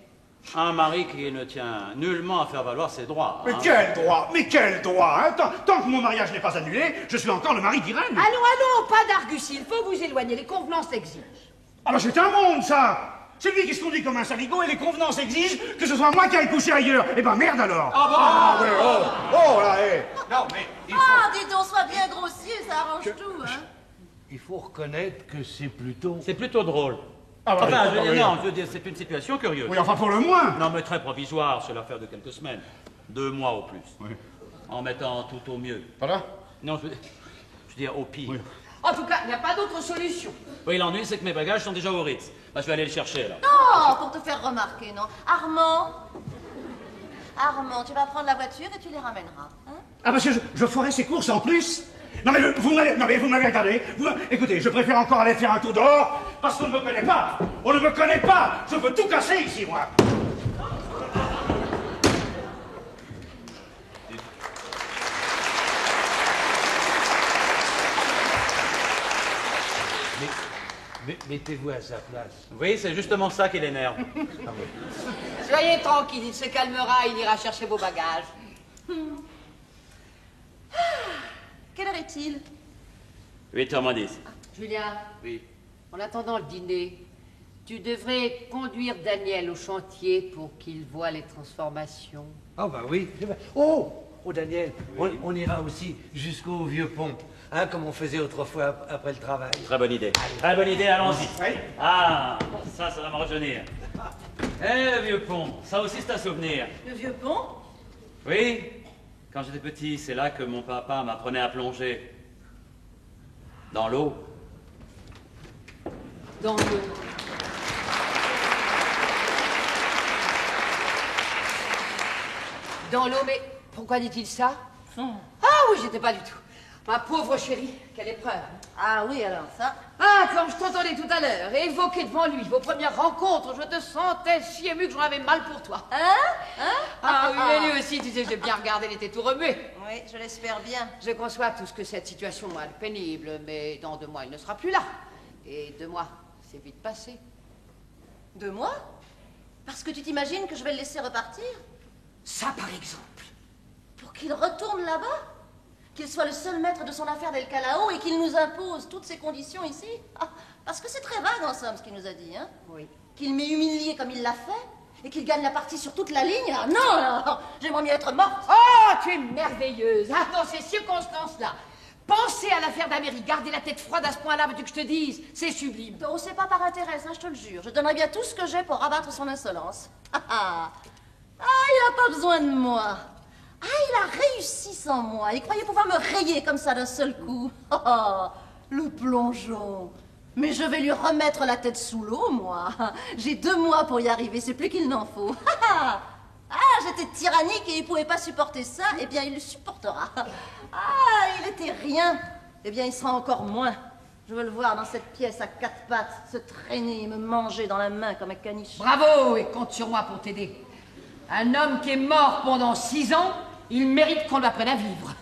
S6: Un mari qui ne tient nullement à faire valoir ses droits.
S5: Mais
S6: hein.
S5: quel droit? Mais quel droit hein? Tant que mon mariage n'est pas annulé, je suis encore le mari d'Irène.
S1: Allons, pas d'argutie, il faut vous éloigner, les convenances l'exigent.
S5: Ah bah c'est un monde, ça! C'est lui qui se conduit comme un saligot et les convenances exigent que ce soit moi qui aille coucher ailleurs. Eh ben merde alors! Ah ouais, oh là, hé!
S3: Non, mais
S4: Ah, dis donc, sois bien grossier, ça arrange tout, hein.
S3: il faut reconnaître que c'est plutôt...
S6: C'est plutôt drôle.
S5: Ah bah,
S6: Enfin,
S5: oui,
S6: je veux
S5: oui.
S6: dire, non, je veux dire, c'est une situation curieuse.
S5: Oui, enfin pour le moins!
S6: Non, mais très provisoire, c'est l'affaire de quelques semaines. 2 mois au plus.
S5: Oui.
S6: En mettant tout au mieux.
S5: Voilà.
S6: Non, je veux dire au pire.
S5: Oui.
S1: En tout cas, il n'y a pas d'autre solution.
S6: Oui, l'ennui, c'est que mes bagages sont déjà au Ritz. Bah, je vais aller les chercher, là.
S4: Non, pour te faire remarquer, non. Armand, tu vas prendre la voiture et tu les ramèneras, hein.
S5: Ah parce que je ferai ces courses en plus? Non mais vous m'avez regardé. Écoutez, je préfère encore aller faire un tour dehors parce qu'on ne me connaît pas. On ne me connaît pas. Je peux tout casser ici, moi.
S3: Mettez-vous à sa place.
S6: Oui, c'est justement ça qui l'énerve.
S1: Soyez tranquille, il se calmera, il ira chercher vos bagages.
S4: Quelle heure est-il?
S6: 8h moins 10.
S1: Julien,
S6: Oui.
S1: en attendant le dîner, tu devrais conduire Daniel au chantier pour qu'il voie les transformations.
S3: Ah bah oui. Oh Daniel, on ira aussi jusqu'au vieux pont, hein, comme on faisait autrefois après le travail.
S6: Très bonne idée. Très bonne idée, allons-y.
S5: Oui.
S6: Ah, ça va me rajeunir. Eh, le vieux pont, ça aussi c'est un souvenir.
S4: Le vieux pont?
S6: Oui, quand j'étais petit, c'est là que mon papa m'apprenait à plonger. Dans l'eau.
S1: Dans l'eau. Dans l'eau, mais pourquoi dit-il ça? Ah oui, j'étais pas du tout. Ma pauvre chérie, quelle épreuve.
S4: Ah oui, alors ça.
S1: Ah, comme je t'entendais tout à l'heure, évoquer devant lui vos premières rencontres, je te sentais si ému que j'en avais mal pour toi.
S4: Hein?
S1: Ah oui, mais lui aussi, tu sais, j'ai bien regardé, il était tout remué.
S4: Oui, je l'espère bien.
S1: Je conçois tout ce que cette situation est pénible, mais dans 2 mois, il ne sera plus là. Et 2 mois, c'est vite passé.
S4: 2 mois? Parce que tu t'imagines que je vais le laisser repartir?
S1: Ça, par exemple.
S4: Pour qu'il retourne là-bas? Qu'il soit le seul maître de son affaire d'El Calao et qu'il nous impose toutes ces conditions ici? Ah, parce que c'est très vague en somme ce qu'il nous a dit, hein?
S1: Oui.
S4: Qu'il m'ait humilié comme il l'a fait et qu'il gagne la partie sur toute la ligne? Ah, non, j'aimerais mieux être morte.
S1: Oh, tu es merveilleuse. Ah, dans ces circonstances-là, penser à l'affaire d'Amérique, garder la tête froide à ce point-là, veux-tu que je te dise? C'est sublime.
S4: Oh, c'est pas par intérêt, ça, je te le jure. Je donnerais bien tout ce que j'ai pour rabattre son insolence. Il a pas besoin de moi. Ah, il a réussi sans moi. Il croyait pouvoir me rayer comme ça d'un seul coup. Le plongeon. Mais je vais lui remettre la tête sous l'eau, moi. J'ai 2 mois pour y arriver, c'est plus qu'il n'en faut. J'étais tyrannique et il pouvait pas supporter ça. Eh bien, il le supportera. Il était rien. Eh bien, il sera encore moins. Je veux le voir dans cette pièce à 4 pattes, se traîner et me manger dans la main comme un caniche.
S1: Bravo, et compte sur moi pour t'aider. Un homme qui est mort pendant 6 ans, il mérite qu'on l'apprenne à vivre.